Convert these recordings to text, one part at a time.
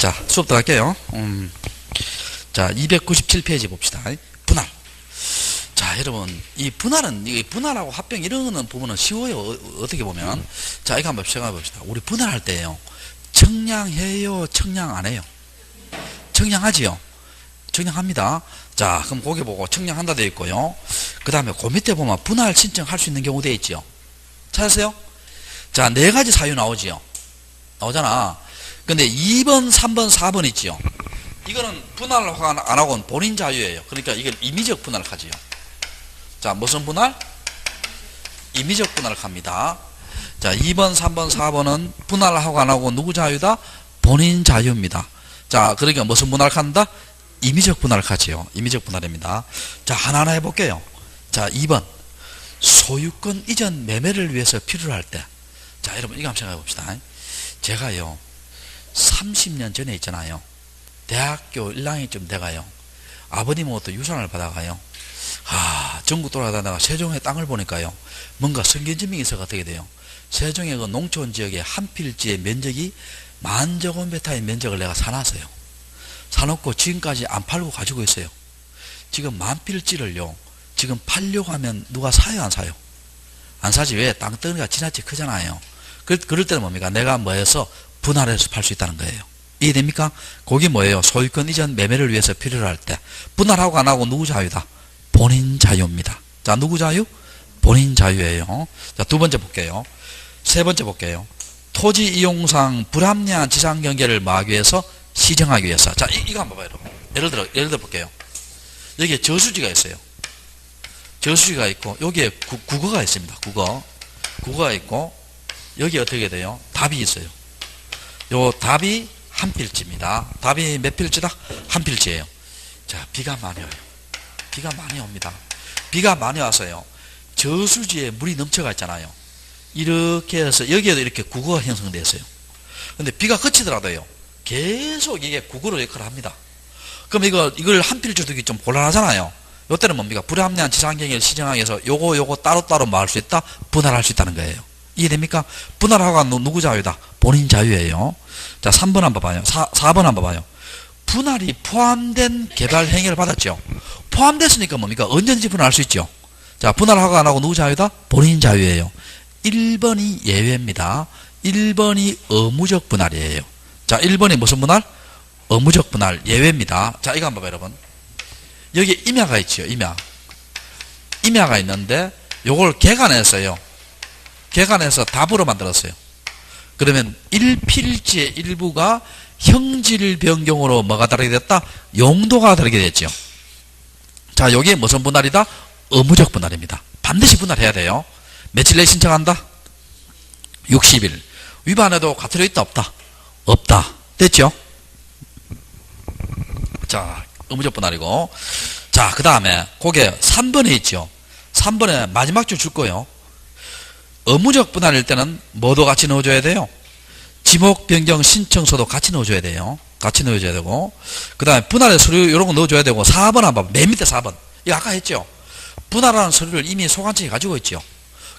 자, 수업 들어갈게요. 자, 297페이지 봅시다. 분할. 자, 여러분, 이 분할은, 이 분할하고 합병 이런 부분은 쉬워요. 어떻게 보면. 자, 이거 한번 생각해 봅시다. 우리 분할할 때요. 청량해요? 청량 안 해요? 청량하지요? 청량합니다. 자, 그럼 거기 보고 청량한다 되어 있고요. 그 다음에 그 밑에 보면 분할 신청할 수 있는 경우 되어 있죠. 찾았어요? 자, 네 가지 사유 나오지요. 나오잖아. 근데 2번, 3번, 4번 있지요. 이거는 분할 안 하고는 본인 자유예요. 그러니까 이걸 임의적 분할을 하지요. 자, 무슨 분할? 임의적 분할을 합니다. 자, 2번, 3번, 4번은 분할하고 안 하고 누구 자유다? 본인 자유입니다. 자, 그러니까 무슨 분할을 한다? 임의적 분할을 하지요. 임의적 분할입니다. 자, 하나하나 해볼게요. 자, 2번. 소유권 이전 매매를 위해서 필요로 할 때. 자, 여러분, 이거 한번 생각해 봅시다. 제가요, 30년 전에 있잖아요. 대학교 1학년쯤 돼가요. 아버님으로부터 유산을 받아가요. 전국 돌아다니다가 세종의 땅을 보니까요. 뭔가 성견지명이 있어가 어떻게 돼요? 세종의 그 농촌 지역의 한 필지의 면적이 10,000제곱미터의 면적을 내가 사놨어요. 사놓고 지금까지 안 팔고 가지고 있어요. 지금 10,000필지를요. 지금 팔려고 하면 누가 사요, 안 사요? 안 사지. 왜? 땅덩이가 지나치 크잖아요. 그럴 때는 뭡니까? 내가 뭐해서 분할해서 팔 수 있다는 거예요. 이해됩니까? 그게 뭐예요? 소유권 이전 매매를 위해서 필요로 할 때. 분할하고 안 하고 누구 자유다? 본인 자유입니다. 자, 누구 자유? 본인 자유예요. 자, 두 번째 볼게요. 세 번째 볼게요. 토지 이용상 불합리한 지상 경계를 막기 위해서 시정하기 위해서. 자, 이거 한번 봐봐요, 여러분. 예를 들어 볼게요. 여기에 저수지가 있어요. 저수지가 있고, 여기에 국어가 있습니다. 국어가 있고, 여기 어떻게 돼요? 답이 있어요. 요 답이 한 필지입니다. 답이 몇 필지다? 한 필지예요. 자, 비가 많이 와요. 비가 많이 옵니다. 비가 많이 와서요. 저수지에 물이 넘쳐가 있잖아요. 이렇게 해서 여기에도 이렇게 국어가 형성되었어요. 근데 비가 그치더라도요. 계속 이게 국어로 역할을 합니다. 그럼 이걸 한 필지 두기 좀 곤란하잖아요. 요때는 뭡니까? 불합리한 지상경계를 시정하기 위해서 요거 따로따로 막을 수 있다? 분할할 수 있다는 거예요. 이해됩니까? 분할하고 누구 자유다? 본인 자유예요. 자, 3번 한번 봐요. 4번 한번 봐요. 분할이 포함된 개발 행위를 받았죠. 포함됐으니까 뭡니까? 언제든지 분할할 수 있죠. 자, 분할하고 안 하고 누구 자유다? 본인 자유예요. 1번이 예외입니다. 1번이 의무적 분할이에요. 자, 1번이 무슨 분할? 의무적 분할 예외입니다. 자, 이거 한번 봐요, 여러분. 여기 임야가 있죠. 임야가 있는데 요걸 개간했어요. 개간해서 답으로 만들었어요. 그러면 1필지의 일부가 형질 변경으로 뭐가 다르게 됐다? 용도가 다르게 됐죠. 자, 여기에 무슨 분할이다? 의무적 분할입니다. 반드시 분할해야 돼요. 며칠 내에 신청한다? 60일. 위반해도 과태료 있다 없다? 없다. 됐죠? 자, 의무적 분할이고. 자, 그 다음에 거기에 3번에 있죠. 3번에 마지막 줄 거예요. 의무적 분할일 때는 뭐도 같이 넣어줘야 돼요? 지목 변경 신청서도 같이 넣어줘야 돼요. 같이 넣어줘야 되고, 그 다음에 분할의 서류 이런 거 넣어줘야 되고. 4번 한번, 맨 밑에 4번. 이거 아까 했죠. 분할하는 서류를 이미 소관청이 가지고 있죠.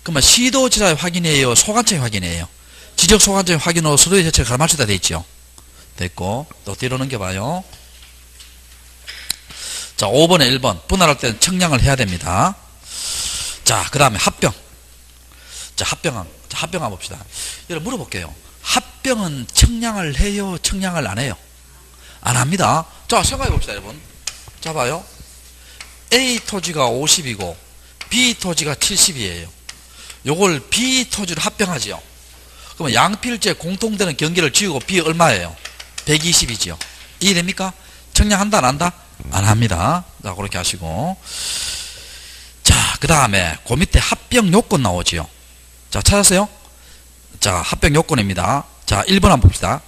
그러면 시도지사의 확인이에요? 소관청이 확인이에요? 지적 소관청이 확인하고 서류의 자체를 가름할 돼 있죠. 됐고, 또 뒤로 넘겨봐요. 자, 5번에 1번. 분할할 때는 청량을 해야 됩니다. 자, 그 다음에 합병. 자, 합병 한번 봅시다. 여러분 물어볼게요. 합병은 청량을 해요? 청량을 안 해요? 안 합니다. 자, 생각해 봅시다, 여러분. 자, 봐요. A 토지가 50이고 B 토지가 70이에요. 요걸 B 토지로 합병하지요. 그러면 양필지에 공통되는 경계를 지우고 B 얼마예요? 120이지요. 이해됩니까? 청량한다, 안 한다? 안 합니다. 자, 그렇게 하시고. 자, 그 다음에 그 밑에 합병 요건 나오지요. 자, 찾았어요? 자, 합병 요건입니다. 자, 1번 한번 봅시다.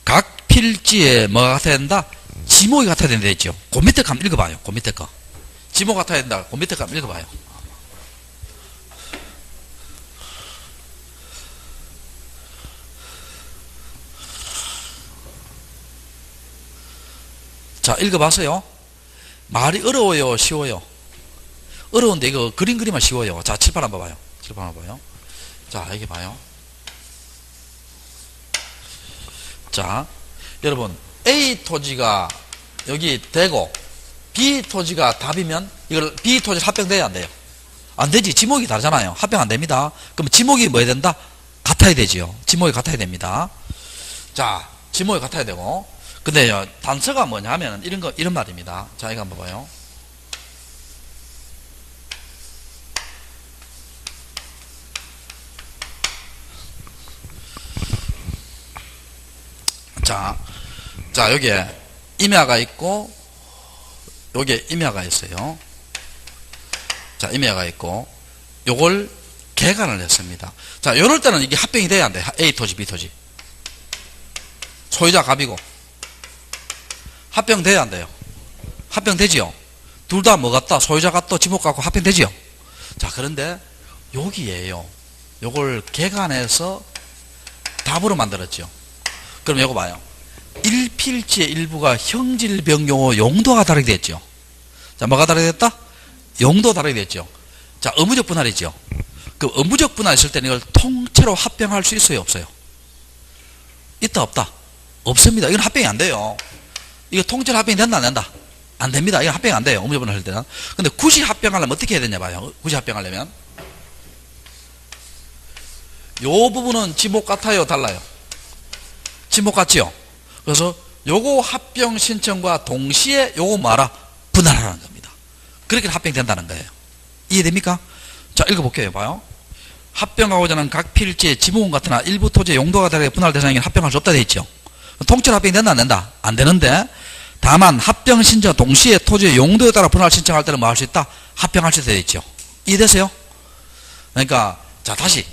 각 필지에 뭐가 같아야 된다? 지목이 같아야 된다 했죠. 그 밑에 거 한번 읽어봐요. 그 밑에 거. 지목 같아야 된다. 그 밑에 거 한번 읽어봐요. 자, 읽어봤어요? 말이 어려워요? 쉬워요? 어려운데 이거 그림만 쉬워요. 자, 칠판 한번 봐요. 칠판 한번 봐요. 자, 여기 봐요. 자, 여러분 A 토지가 여기 되고 B 토지가 답이면 이걸 B 토지 합병돼야 안 돼요? 안 되지. 지목이 다르잖아요. 합병 안 됩니다. 그럼 지목이 뭐 해야 된다? 같아야 되지요. 지목이 같아야 됩니다. 자, 지목이 같아야 되고. 근데요, 단서가 뭐냐 하면 이런 말입니다. 자, 이거 한번 봐봐요. 자, 여기에 임야가 있고, 여기에 임야가 있어요. 자, 임야가 있고, 요걸 개간을 했습니다. 자, 요럴 때는 이게 합병이 돼야 안 돼. A 토지, B 토지. 소유자 갑이고. 합병돼야 안 돼요? 합병되지요? 둘 다 뭐 같다? 소유자 같다, 지목 같고 합병되지요? 자, 그런데 여기에요. 요걸 개간해서 답으로 만들었죠. 그럼 요거 봐요. 1필지의 일부가 형질, 변경, 용도가 다르게 됐죠. 자, 뭐가 다르게 됐다? 용도 다르게 됐죠. 자, 의무적 분할이죠. 그 의무적 분할 있을 때는 이걸 통째로 합병할 수 있어요, 없어요? 있다, 없다? 없습니다. 이건 합병이 안 돼요. 이거 통째로 합병이 된다, 안 된다? 안 됩니다. 이거 합병이 안 돼요. 의무적 분할 할 때는. 근데 굳이 합병하려면 어떻게 해야 되냐 봐요. 굳이 합병하려면. 요 부분은 지목 같아요, 달라요? 지목 같지요? 그래서 요거 합병 신청과 동시에 요거 뭐라? 분할하라는 겁니다. 그렇게 합병된다는 거예요. 이해됩니까? 자, 읽어볼게요. 봐요. 합병하고자 하는 각 필지의 지목은 같으나 일부 토지의 용도가 다르게 분할 대상에는 합병할 수 없다 되어 있죠. 통째로 합병이 된다, 안 된다? 안 되는데, 다만 합병 신청 동시에 토지의 용도에 따라 분할 신청할 때는 뭐 할 수 있다? 합병할 수 있다 되어 있죠. 이해되세요? 그러니까, 자, 다시.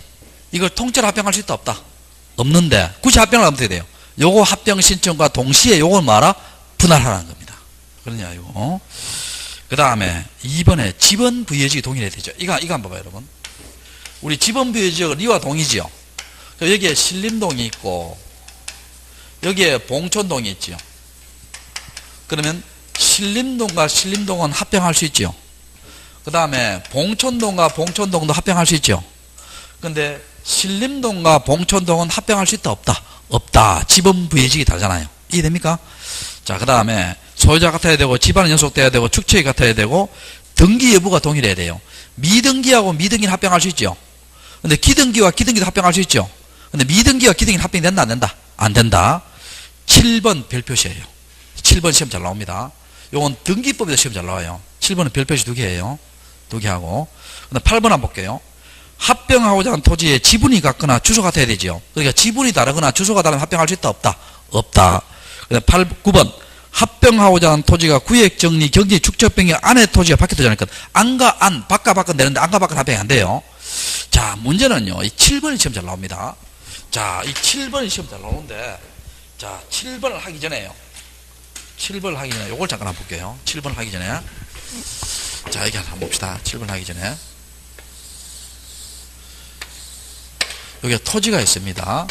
이걸 통째로 합병할 수 있다, 없다? 없는데, 굳이 합병을 하면 어떻게 돼요? 요거 합병 신청과 동시에 요걸 뭐하라? 분할하라는 겁니다. 그러냐, 이거. 그 다음에 2번에 지번 부여지역이 동일해야 되죠. 이거 한번 봐봐요, 여러분. 우리 지번 부여지역은 리와 동이지요. 여기에 신림동이 있고, 여기에 봉천동이 있지요. 그러면 신림동과 신림동은 합병할 수 있지요. 그 다음에 봉천동과 봉천동도 합병할 수 있죠. 근데 신림동과 봉천동은 합병할 수 있다, 없다? 없다. 지번 부여지역이 다르잖아요. 이해됩니까? 자, 그 다음에 소유자 같아야 되고, 집안은 연속돼야 되고, 축척이 같아야 되고, 등기 여부가 동일해야 돼요. 미등기하고 미등기는 합병할 수 있죠. 근데 기등기와 기등기도 합병할 수 있죠. 근데 미등기와 기등기는 합병이 된다, 안 된다? 안 된다. 7번 별표시예요. 7번 시험 잘 나옵니다. 요건 등기법에도 시험 잘 나와요. 7번은 별표시 2개예요. 2개 하고. 근데 8번 한번 볼게요. 합병하고자 하는 토지에 지분이 같거나 주소가 같아야 되죠. 그러니까 지분이 다르거나 주소가 다르면 합병할 수 있다, 없다? 없다. 9번. 합병하고자 하는 토지가 구역 정리, 경지, 축적 변경 안에 토지가 밖에 토지 않을까? 안과 안, 밖과 밖은 되는데 안과 밖은 합병이 안 돼요. 자, 문제는요, 이 7번이 시험 잘 나옵니다. 자, 이 7번이 시험 잘 나오는데, 자, 7번을 하기 전에요. 7번을 하기 전에, 요걸 잠깐 한번 볼게요. 7번을 하기 전에. 자, 여기 한번 봅시다. 7번 하기 전에. 여기에 토지가 있습니다.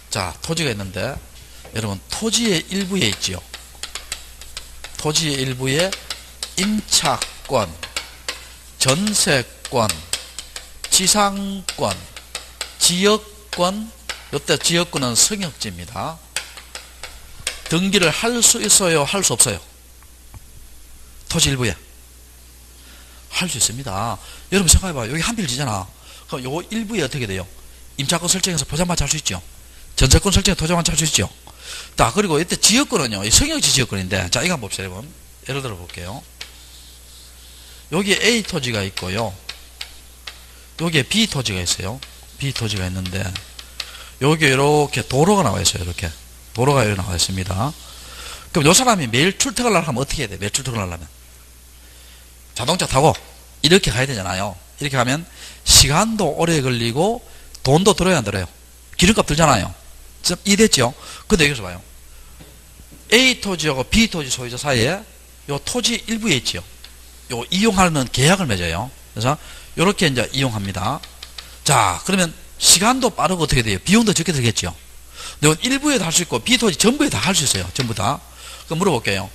자, 토지가 있는데, 여러분, 토지의 일부에 있지요. 토지의 일부에 임차권, 전세권, 지상권, 지역권, 이때 지역권은 성역지입니다. 등기를 할 수 있어요? 할 수 없어요? 토지 일부에 할 수 있습니다. 여러분 생각해봐요. 여기 한 필지잖아. 그럼 요 일부에 어떻게 돼요? 임차권 설정해서 보장받지 할 수 있죠. 전세권 설정해서 도장받지 할 수 있죠. 자, 그리고 이때 지역권은요, 성역지 지역권인데, 자, 이거 한번 봅시다, 여러분. 예를 들어 볼게요. 여기에 A 토지가 있고요. 여기에 B 토지가 있어요. B 토지가 있는데, 여기에 이렇게 도로가 나와 있어요, 이렇게. 도로가 여기 나와 있습니다. 그럼 요 사람이 매일 출퇴근을 하려면 어떻게 해야 돼? 매일 출퇴근을 하려면. 자동차 타고 이렇게 가야 되잖아요. 이렇게 가면 시간도 오래 걸리고 돈도 들어야 안 들어요? 기름값 들잖아요. 이해됐죠? 근데 여기서 봐요. A 토지하고 B 토지 소유자 사이에 요 토지 일부에 있죠. 요 이용하는 계약을 맺어요. 그래서 요렇게 이제 이용합니다. 자, 그러면 시간도 빠르고 어떻게 돼요? 비용도 적게 들겠죠. 근데 일부에도 할 수 있고 B 토지 전부에 다 할 수 있어요. 전부 다. 그럼 물어볼게요.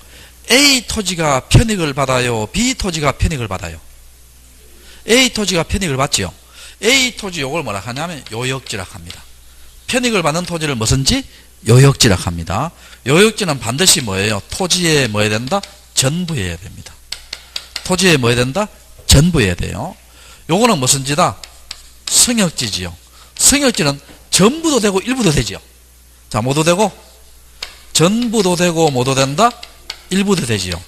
A 토지가 편익을 받아요? B 토지가 편익을 받아요? A 토지가 편익을 받지요. A 토지 요걸 뭐라 하냐면 요역지라 합니다. 편익을 받는 토지를 무슨지? 요역지라고 합니다. 요역지는 반드시 뭐예요? 토지에 뭐 해야 된다? 전부해야 됩니다. 토지에 뭐 해야 된다? 전부해야 돼요. 요거는 무슨 지다? 성역지지요. 성역지는 전부도 되고 일부도 되지요. 자, 뭐도 되고 전부도 되고 뭐도 된다? 일부도 되지요.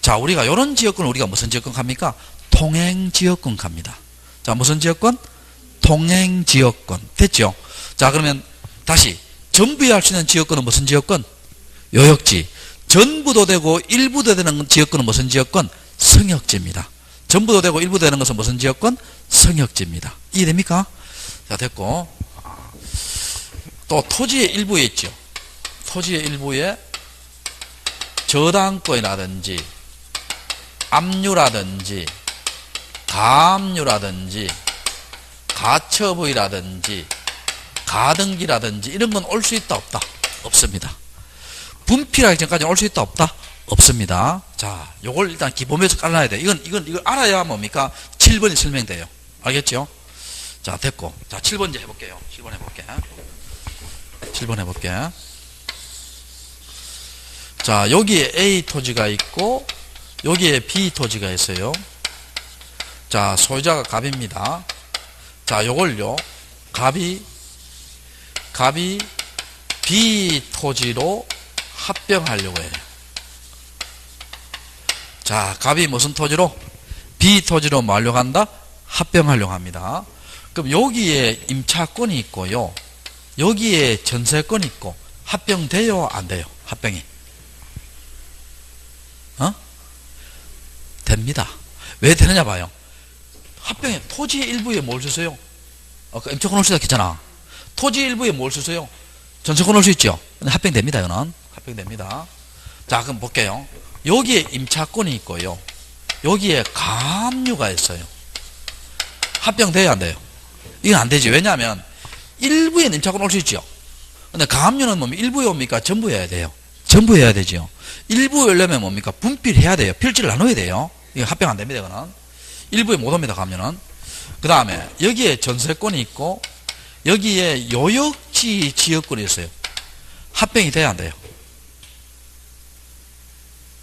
자, 우리가 요런 지역권을 우리가 무슨 지역권 갑니까? 통행지역권 갑니다. 자, 무슨 지역권? 통행지역권. 됐죠? 자, 그러면 다시 전부해야 할 수 있는 지역권은 무슨 지역권? 요역지. 전부도 되고 일부도 되는 지역권은 무슨 지역권? 성역지입니다. 전부도 되고 일부도 되는 것은 무슨 지역권? 성역지입니다. 이해됩니까? 자, 됐고. 또 토지의 일부에 있죠. 토지의 일부에 저당권이라든지 압류라든지 가압류라든지 가처분이라든지 가등기라든지 이런 건 올 수 있다 없다? 없습니다. 분필하기 전까지 올 수 있다 없다? 없습니다. 자, 요걸 일단 기본에서 깔아놔야 돼. 이걸 알아야 뭡니까? 7번이 설명돼요. 알겠죠? 자, 됐고. 자, 7번 이제 해볼게요. 7번 해볼게. 7번 해볼게. 자, 여기에 A 토지가 있고 여기에 B 토지가 있어요. 자, 소유자가 갑입니다. 자, 요걸요. 갑이 B 토지로 합병하려고 해요. 자, 갑이 무슨 토지로? B 토지로 뭐 하려고 한다? 합병하려고 합니다. 그럼 여기에 임차권이 있고요. 여기에 전세권이 있고 합병돼요? 안 돼요? 합병이. 됩니다. 왜 되느냐 봐요. 합병에 토지의 일부에 뭘 쓰세요? 아까 임차권 올 수 있잖아. 토지 일부에 뭘 쓰세요? 전세권 올 수 있죠? 근데 합병됩니다. 이거는 합병됩니다. 자, 그럼 볼게요. 여기에 임차권이 있고요. 여기에 가압류가 있어요. 합병돼야 안 돼요? 이건 안 되지. 왜냐하면 일부에 임차권 올 수 있죠. 근데 가압류는 뭡니까? 일부에 옵니까? 전부 해야 돼요. 전부 해야 되죠. 일부에 오려면 뭡니까? 분필해야 돼요. 필지를 나눠야 돼요. 이거 합병 안 됩니다. 이거는 일부에 못 옵니다. 가압류는. 그 다음에 여기에 전세권이 있고 여기에 요역지 지역권이 있어요. 합병이 돼야 안 돼요?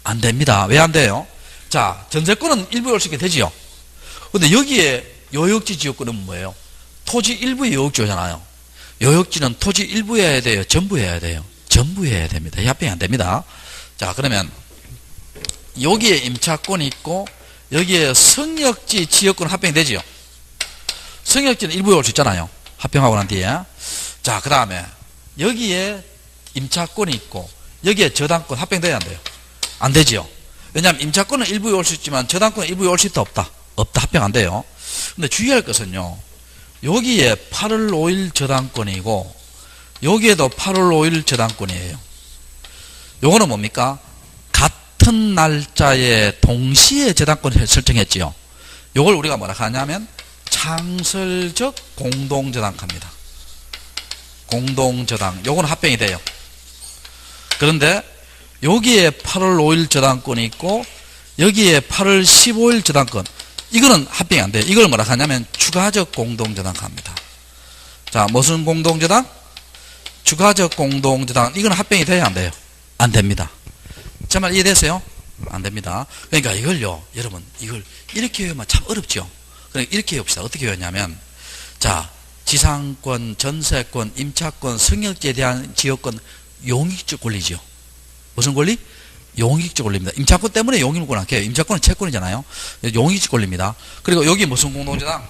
안 됩니다. 왜 안 돼요? 자, 전세권은 일부에 올 수 있게 되지요. 근데 여기에 요역지 지역권은 뭐예요? 토지 일부의 요역지잖아요. 요역지는 토지 일부 해야 돼요? 전부 해야 돼요? 전부 해야 됩니다. 합병이 안 됩니다. 자, 그러면 여기에 임차권이 있고 여기에 성역지 지역권 합병이 되지요. 성역지는 일부에 올 수 있잖아요. 합병하고 난 뒤에. 자, 그 다음에 여기에 임차권이 있고 여기에 저당권 합병돼야 안 돼요? 안 되지요. 왜냐하면 임차권은 일부에 올 수 있지만 저당권은 일부에 올 수 있다 없다? 없다. 합병 안 돼요. 근데 주의할 것은요. 여기에 8월 5일 저당권이고 여기에도 8월 5일 저당권이에요. 요거는 뭡니까? 같은 날짜에 동시에 저당권을 설정했지요. 요걸 우리가 뭐라 하냐면 창설적 공동저당합니다. 공동저당. 요거는 합병이 돼요. 그런데 여기에 8월 5일 저당권이 있고 여기에 8월 15일 저당권, 이거는 합병이 안 돼요. 이걸 뭐라 하냐면 추가적 공동저당합니다. 자, 무슨 공동저당? 추가적 공동저당. 이건 합병이 돼야 안 돼요? 안 됩니다. 제 말 이해되세요? 안 됩니다. 그러니까 이걸요, 여러분, 이걸 이렇게 외우면 참 어렵죠. 그러니까 이렇게 외웁시다. 어떻게 외웠냐면, 자, 지상권, 전세권, 임차권, 성역지에 대한 지역권, 용익적 권리죠. 무슨 권리? 용익적 권리입니다. 임차권 때문에 용익권 안 해요. 임차권은 채권이잖아요. 용익적 권리입니다. 그리고 여기 무슨 공동저당?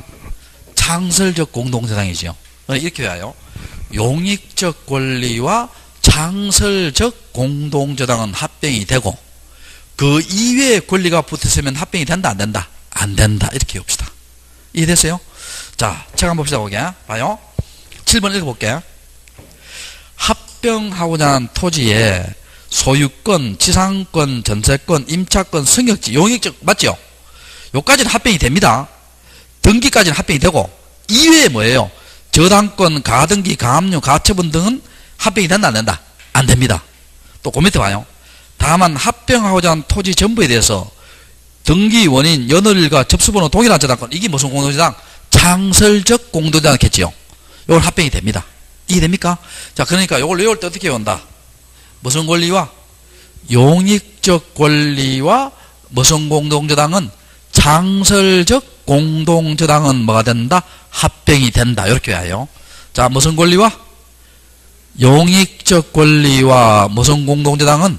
창설적 공동저당이죠. 이렇게 외워요. 용익적 권리와 창설적 공동저당은 합병이 되고 그 이외의 권리가 붙었으면 합병이 된다 안 된다? 안 된다. 이렇게 외웁시다. 이해됐어요? 자, 책 한번 봅시다. 보게. 봐요. 7번 읽어볼게요. 합병하고자 하는 토지에 소유권, 지상권, 전세권, 임차권, 성역지, 용익적 맞죠? 요까지는 합병이 됩니다. 등기까지는 합병이 되고 이외에 뭐예요? 저당권, 가등기, 가압류, 가처분 등은 합병이 된다 안 된다? 안 됩니다. 또 그 밑에 봐요. 다만 합병하고자 하는 토지 전부에 대해서 등기 원인, 연월일과 접수번호 동일한 저당권, 이게 무슨 공동저당? 창설적 공동저당이겠지요. 이건 합병이 됩니다. 이해됩니까? 자, 그러니까 요걸 외울 때 어떻게 외운다? 무슨 권리와? 용익적 권리와 무슨 공동저당은 창설적 공동저당은 뭐가 된다? 합병이 된다. 이렇게 외워요. 자, 무슨 권리와? 용익적 권리와 무슨 공동저당은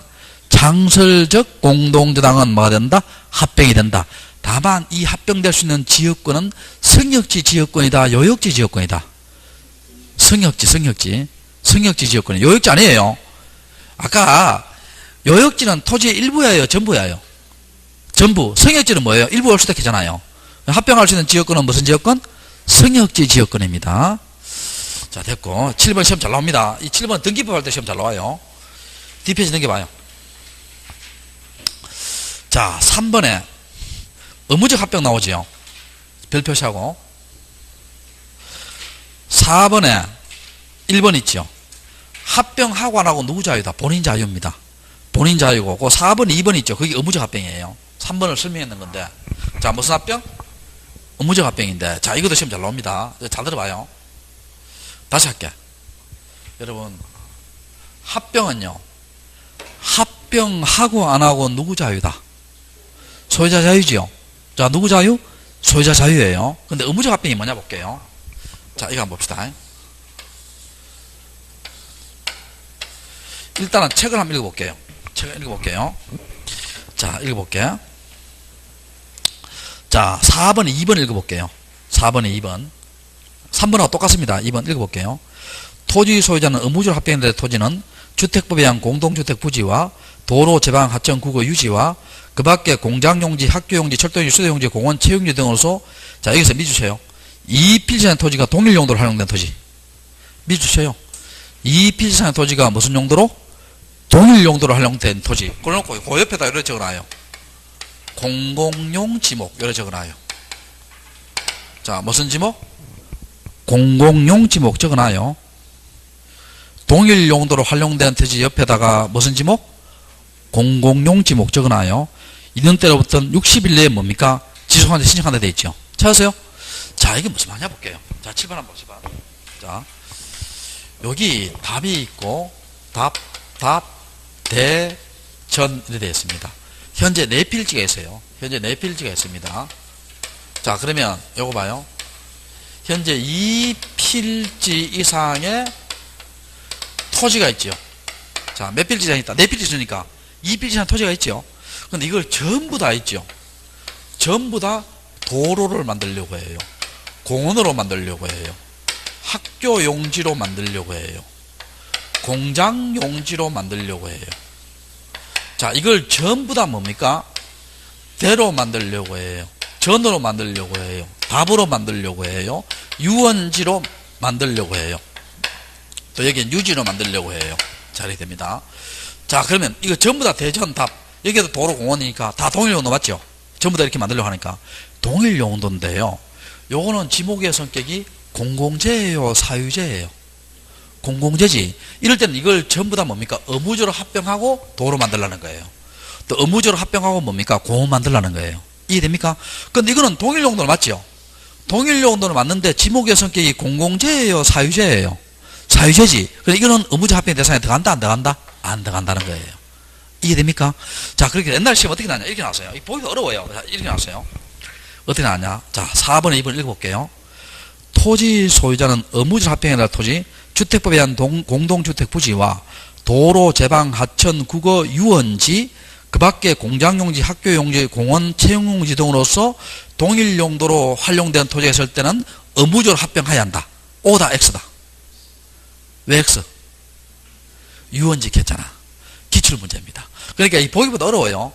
창설적 공동저당은 뭐가 된다? 합병이 된다. 다만 이 합병될 수 있는 지역권은 성역지 지역권이다, 요역지 지역권이다. 성역지 지역권이 요역지 아니에요. 아까 요역지는 토지의 일부예요, 전부예요? 전부. 성역지는 뭐예요? 일부 올 수도 있잖아요. 합병할 수 있는 지역권은 무슨 지역권? 성역지 지역권입니다. 자, 됐고. 7번 시험 잘 나옵니다. 이 7번 등기법 할 때 시험 잘 나와요. 뒷페이지 넘겨봐요. 자, 3번에 의무적 합병 나오지요. 별 표시하고. 4번에 1번 있죠. 합병하고 안 하고 누구 자유다? 본인 자유입니다. 본인 자유고, 그 4번, 2번 있죠. 그게 의무적 합병이에요. 3번을 설명했는 건데. 자, 무슨 합병? 의무적 합병인데. 자, 이것도 시험 잘 나옵니다. 잘 들어봐요. 다시 할게. 여러분, 합병은요, 합병하고 안 하고 누구 자유다? 소유자 자유지요. 자, 누구 자유? 소유자 자유예요. 근데 의무적 합병이 뭐냐 볼게요. 자, 이거 한번 봅시다. 일단은 책을 한번 읽어볼게요. 책을 읽어볼게요. 자, 읽어볼게요. 자, 4번, 2번 읽어볼게요. 4번에 2번. 3번하고 똑같습니다. 2번 읽어볼게요. 토지 소유자는 의무적으로 합병된 토지는 주택법에 의한 공동주택 부지와 도로, 제방, 하천, 국어, 유지와 그 밖에 공장용지, 학교용지, 철도용지, 수도용지, 공원, 체육용지 등으로서 자, 여기서 미주세요. 이 필지상의 토지가 동일 용도로 활용된 토지. 미주세요. 이 필지상의 토지가 무슨 용도로? 동일 용도로 활용된 토지. 그래놓고 그 옆에다 이렇게 적어놔요. 공공용 지목 이렇게 적어놔요. 자, 무슨 지목? 공공용 지목 적어놔요. 동일 용도로 활용된 토지 옆에다가 무슨 지목? 공공용 지목 적어놔요. 이런 때로부터 60일 내에 뭡니까? 지속한테 신청한다 돼 있죠. 찾으세요? 자, 이게 무슨 말이냐 볼게요. 자, 7번 한번 보시봐. 자, 여기 답이 있고 대, 전 이렇게 되어 있습니다. 현재 4필지가 있어요. 현재 4필지가 있습니다. 자, 그러면 요거 봐요. 현재 2필지 이상의 토지가 있죠. 자, 몇 필지 이상 있다? 4필지 있으니까 2필지 이상 토지가 있죠. 근데 이걸 전부 다 있죠. 전부 다 도로를 만들려고 해요. 공원으로 만들려고 해요. 학교 용지로 만들려고 해요. 공장 용지로 만들려고 해요. 자, 이걸 전부 다 뭡니까? 대로 만들려고 해요. 전으로 만들려고 해요. 답으로 만들려고 해요. 유원지로 만들려고 해요. 또 여기는 유지로 만들려고 해요. 자, 이렇게 됩니다. 자, 그러면 이거 전부 다 대전 답. 여기도 도로 공원이니까 다 동일 용도 맞죠? 전부 다 이렇게 만들려고 하니까 동일 용도인데요. 요거는 지목의 성격이 공공재예요, 사유재예요? 공공재지. 이럴 때는 이걸 전부 다 뭡니까? 의무적으로 합병하고 도로 만들라는 거예요. 또 의무적으로 합병하고 뭡니까? 공원 만들라는 거예요. 이해됩니까? 근데 이거는 동일 용도는 맞죠? 동일 용도는 맞는데 지목의 성격이 공공재예요, 사유재예요? 사유재지. 그래서 이거는 의무적 합병 대상에 들어간다, 안 들어간다? 안 들어간다는 거예요. 이해됩니까? 자, 그렇게 옛날 시험 어떻게 나왔냐? 이렇게 나왔어요. 보기가 어려워요. 자, 이렇게 나왔어요. 어떻게 나왔냐? 자, 4번에 2번 읽어볼게요. 토지 소유자는 의무적 합병에 따른 토지, 주택법에 의한 공동주택 부지와 도로, 제방, 하천, 국어, 유원지, 그 밖에 공장용지, 학교용지, 공원, 채용용지 등으로서 동일 용도로 활용된 토지가 있을 때는 의무적으로 합병해야 한다. O다, X다. 왜 X? 유원지 했잖아. 기출문제입니다. 그러니까 이 보기보다 어려워요.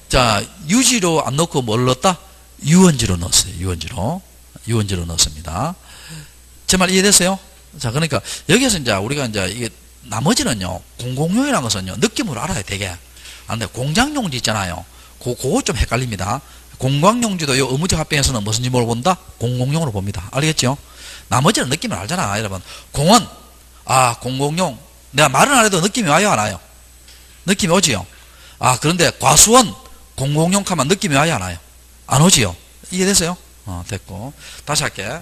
자, 유지로 안 넣고 뭘 넣었다? 유원지로 넣었어요. 유원지로 넣었습니다. 제 말 이해됐어요? 자, 그러니까 여기서 이제 우리가 이제 이게 나머지는요, 공공용이라는 것은요, 느낌으로 알아야 되게. 아, 근데 공장용지 있잖아요. 그거 좀 헷갈립니다. 공광용지도 이 의무적 합병에서는 무슨 지목으로 본다? 공공용으로 봅니다. 알겠죠? 나머지는 느낌을 알잖아, 여러분. 공원, 아, 공공용. 내가 말은 안 해도 느낌이 와요, 안 와요? 느낌이 오지요? 아, 그런데 과수원, 공공용 하면 느낌이 와요, 안 와요? 안 오지요? 이해됐어요? 됐고. 다시 할게.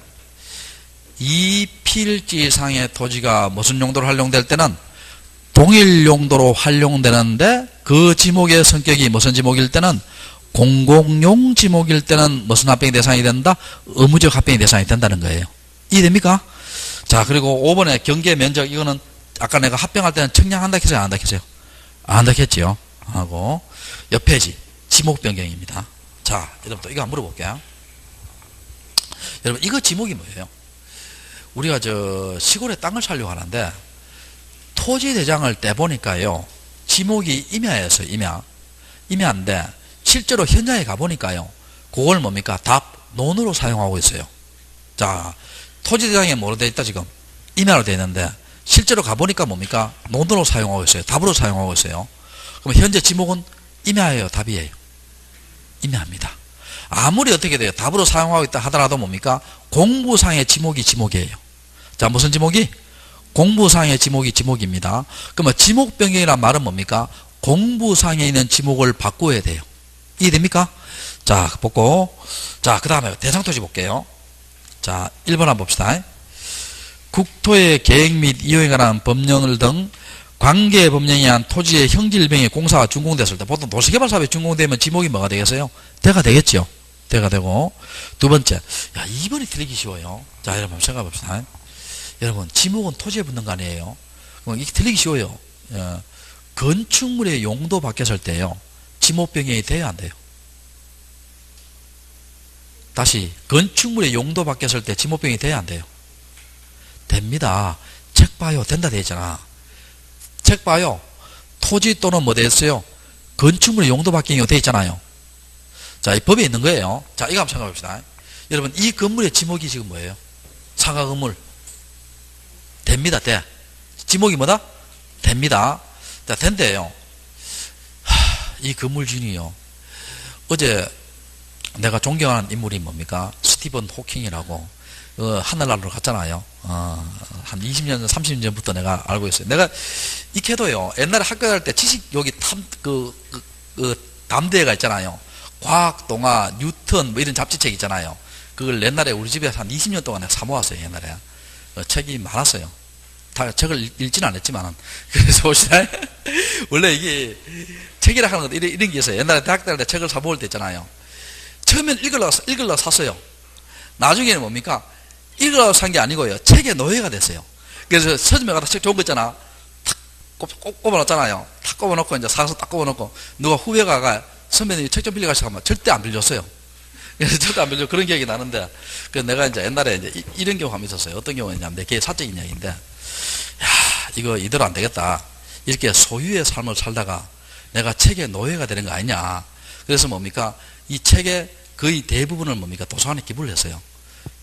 이 필지상의 토지가 무슨 용도로 활용될 때는 동일 용도로 활용되는데 그 지목의 성격이 무슨 지목일 때는 공공용 지목일 때는 무슨 합병의 대상이 된다? 의무적 합병의 대상이 된다는 거예요. 이해됩니까? 자, 그리고 5번에 경계 면적, 이거는 아까 내가 합병할 때는 청량한다 했어요? 안 한다 했어요? 안 한다 했지요? 하고, 옆 페이지, 지목 변경입니다. 자, 여러분 또 이거 한번 물어볼게요. 여러분, 이거 지목이 뭐예요? 우리가 시골에 땅을 살려고 하는데, 토지 대장을 떼보니까요, 지목이 임야였어요, 임야. 임야인데, 실제로 현장에 가보니까요, 그걸 뭡니까? 답, 논으로 사용하고 있어요. 자, 토지 대장에 뭐로 되어 있다, 지금? 임야로 되어 있는데, 실제로 가보니까 뭡니까? 논으로 사용하고 있어요. 답으로 사용하고 있어요. 그럼 현재 지목은 임야예요, 답이에요? 임야입니다. 아무리 어떻게 돼요? 답으로 사용하고 있다 하더라도 뭡니까? 공부상의 지목이 지목이에요. 자, 무슨 지목이? 공부상의 지목이 지목입니다. 그러면 지목 변경이란 말은 뭡니까? 공부상에 있는 지목을 바꾸어야 돼요. 이해됩니까? 자, 보고. 자, 그 다음에 대상토지 볼게요. 자, 1번 한번 봅시다. 국토의 계획 및 이용에 관한 법령을 등 관계 법령에 의한 토지의 형질병이 공사가 준공됐을 때, 보통 도시개발사업이 준공되면 지목이 뭐가 되겠어요? 대가 되겠죠. 대가 되고. 두 번째, 야, 2번이 틀리기 쉬워요. 자, 여러분 한번 생각해 봅시다. 여러분, 지목은 토지에 붙는 거 아니에요? 이게 틀리기 쉬워요. 건축물의 용도 바뀌었을 때요, 지목 변경이 돼야 안 돼요? 다시, 건축물의 용도 바뀌었을 때 지목 변경이 돼야 안 돼요? 됩니다. 책 봐요. 된다 돼 있잖아. 책 봐요. 토지 또는 뭐 됐어요? 건축물의 용도 바뀌는 게 돼 있잖아요. 자, 이 법에 있는 거예요. 자, 이거 한번 생각해 봅시다. 여러분, 이 건물의 지목이 지금 뭐예요? 상가 건물. 됩니다. 돼. 지목이 뭐다? 됩니다. 자, 된대요. 이 건물 주인이요, 어제 내가 존경하는 인물이 뭡니까? 스티븐 호킹이라고 하늘나라로 갔잖아요. 한 20년, 30년 전부터 내가 알고 있어요. 내가 이 캐도요, 옛날에 학교 다닐 때 지식 여기 담대가 있잖아요. 과학, 동화, 뉴턴 뭐 이런 잡지책 있잖아요. 그걸 옛날에 우리 집에서 한 20년 동안 내가 사모았어요. 옛날에 책이 많았어요. 다 책을 읽지는 않았지만. 그래서 보시다. 원래 이게 책이라 하는 것 이런 게 있어요. 옛날에 대학 다닐 때 책을 사모을 때 있잖아요. 처음엔 읽으려고 샀어요. 나중에는 뭡니까? 읽으려고 산 게 아니고요, 책의 노예가 됐어요. 그래서 서점에 가서 책 좋은 거 있잖아, 탁 꼽아놨잖아요. 탁 꼽아놓고 이제 사서 딱 꼽아놓고, 누가 후배가 선배님 책 좀 빌려가시고 하면 절대 안 빌려줬어요. 그래서 절대 안 빌려. 그런 기억이 나는데, 그 내가 이제 옛날에 이제 이런 경험이 있었어요. 어떤 경우냐면, 내 개의 사적인 이야기인데, 야, 이거 이대로 안 되겠다. 이렇게 소유의 삶을 살다가 내가 책의 노예가 되는 거 아니냐. 그래서 뭡니까? 이 책의 거의 대부분을 뭡니까? 도서관에 기부를 했어요.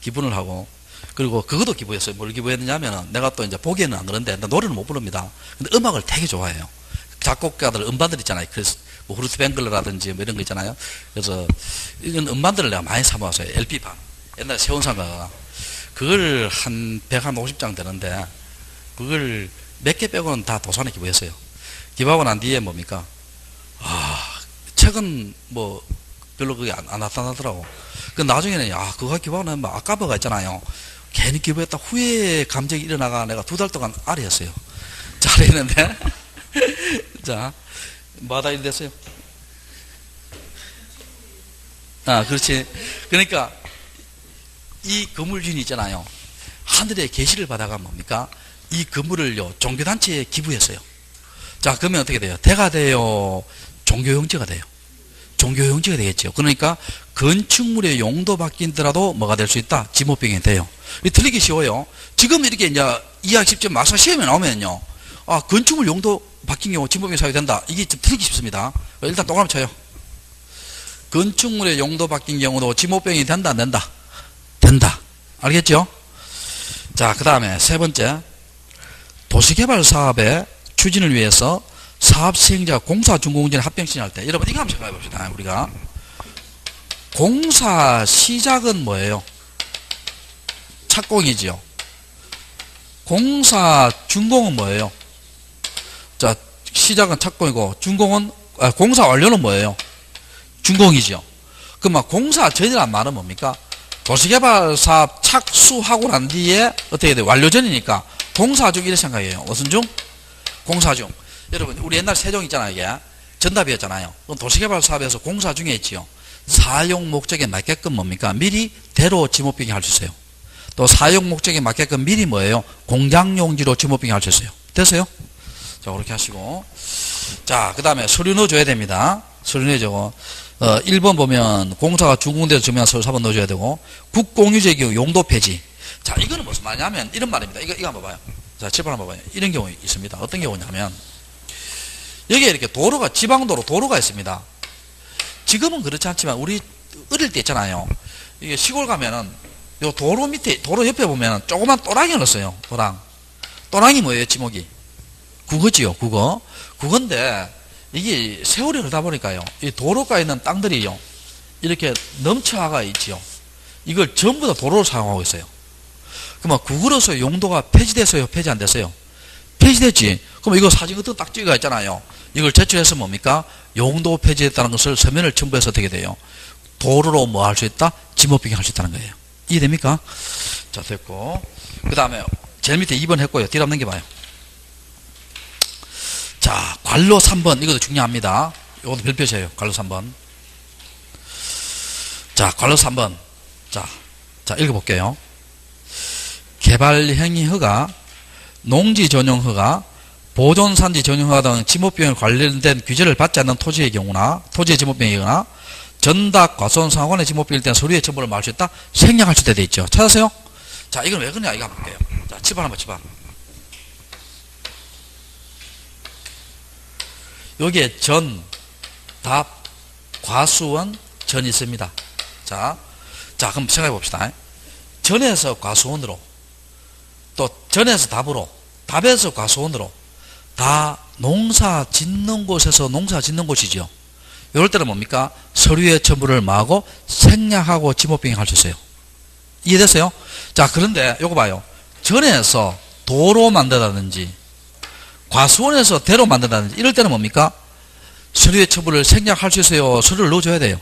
기부를 하고, 그리고 그것도 기부했어요. 뭘 기부했느냐면은, 내가 또 이제 보기에는 안 그런데, 나 노래는 못 부릅니다. 근데 음악을 되게 좋아해요. 작곡가들, 음반들 있잖아요. 그래서 뭐 후르트 뱅글러라든지 뭐 이런 거 있잖아요. 그래서 이런 음반들을 내가 많이 사모았어요. LP판. 옛날에 세운상가가. 그걸 한 150장 되는데, 그걸 몇 개 빼고는 다 도서관에 기부했어요. 기부하고 난 뒤에 뭡니까? 책은 뭐, 별로 그게 안 나타나더라고. 그 나중에는, 그거 기부하면 뭐 아까버가 있잖아요. 괜히 기부했다 후회 감정이 일어나가 내가 2달 동안 아리했어요. 잘했는데. 자, 뭐하다 일 됐어요? 그렇지. 그러니까, 이 건물 주인이 있잖아요. 하늘의 계시를 받아가 뭡니까? 이 건물을요, 종교단체에 기부했어요. 자, 그러면 어떻게 돼요? 대가 돼요? 종교용지가 돼요? 종교용지가 되겠죠. 그러니까 건축물의 용도 바뀐더라도 뭐가 될 수 있다? 지목변경이 돼요. 틀리기 쉬워요. 지금 이렇게 이제 이해하기 쉽지, 막상 시험에 나오면요, 건축물 용도 바뀐 경우 지목변경이 사유가 된다. 이게 좀 틀리기 쉽습니다. 일단 동그라미 쳐요. 건축물의 용도 바뀐 경우도 지목변경이 된다, 안 된다? 된다. 알겠죠? 자, 그 다음에 세 번째, 도시개발 사업의 추진을 위해서 사업 시행자가 공사 준공전에 합병 신청할 때, 여러분 이거 한번 생각해 봅시다. 우리가 공사 시작은 뭐예요? 착공이지요. 공사 준공은 뭐예요? 자, 시작은 착공이고 준공은 공사 완료는 뭐예요? 준공이죠. 그럼 공사 전이란 말은 뭡니까? 도시개발 사업 착수하고 난 뒤에 어떻게 돼요? 완료 전이니까 공사 중 이렇게 생각해요. 무슨 중? 공사 중. 여러분 우리 옛날 세종 있잖아요. 이게 전답이었잖아요. 그럼 도시개발 사업에서 공사 중에 있지요. 사용 목적에 맞게끔 뭡니까? 미리 대로 지목병이 할 수 있어요. 또 사용 목적에 맞게끔 미리 뭐예요? 공장용지로 지목병이 할 수 있어요. 됐어요? 자, 그렇게 하시고. 자, 그 다음에 서류 넣어줘야 됩니다. 서류 넣어주고. 1번 보면 공사가 준공돼서 증명한 서류 4번 넣어줘야 되고. 국공유지의 경우 용도 폐지. 자, 이거는 무슨 말이냐면 이런 말입니다. 이거 한번 봐봐요. 자, 7번 한번 봐봐요. 이런 경우 있습니다. 어떤 경우냐면 여기에 이렇게 도로가, 지방도로 도로가 있습니다. 지금은 그렇지 않지만 우리 어릴 때 있잖아요. 이게 시골 가면은 요 도로 밑에, 도로 옆에 보면 조그만 또랑이 넣었어요. 또랑이 뭐예요? 지목이 국어지요. 국어인데 이게 세월이 흐르다 보니까요, 이 도로가에 있는 땅들이요 이렇게 넘쳐가 있지요. 이걸 전부 다 도로로 사용하고 있어요. 그러면 국어로서 용도가 폐지됐어요? 폐지 안 됐어요? 폐지됐지. 그럼 이거 사진 같은 딱지가 있잖아요. 이걸 제출해서 뭡니까? 용도 폐지됐다는 것을 서면을 첨부해서 어떻게 돼요? 도로로 뭐 할 수 있다? 지목병이 할 수 있다는 거예요. 이해됩니까? 자, 됐고. 그 다음에 제일 밑에 2번 했고요. 뒤로 한번 넘겨봐요. 자, 관로 3번. 이것도 중요합니다. 이것도 별표시에요. 관로 3번. 자, 관로 3번. 자, 읽어볼게요. 개발행위 허가, 농지 전용 허가, 보존산지 전용 허가 등 지목병에 관련된 규제를 받지 않는 토지의 경우나 토지의 지목병이거나 전답 과수원 상관의 지목병일 때는 서류의 첨부를 말할 수 있다. 생략할 수 있다 돼 있죠. 찾았어요? 자, 이건 왜 그러냐? 이거 한번 볼게요. 자, 7번 한번 7번. 여기에 전, 답, 과수원, 전이 있습니다. 자, 그럼 생각해 봅시다. 전에서 과수원으로, 또 전에서 답으로, 답에서 과수원으로, 다 농사 짓는 곳에서 농사 짓는 곳이죠. 이럴 때는 뭡니까? 서류의 첨부를 뭐하고 생략하고 지목병이 할 수 있어요. 이해됐어요? 자, 그런데 요거 봐요. 전에서 도로 만든다든지 과수원에서 대로 만든다든지 이럴 때는 뭡니까? 서류의 첨부를 생략할 수 있어요? 서류를 넣어줘야 돼요?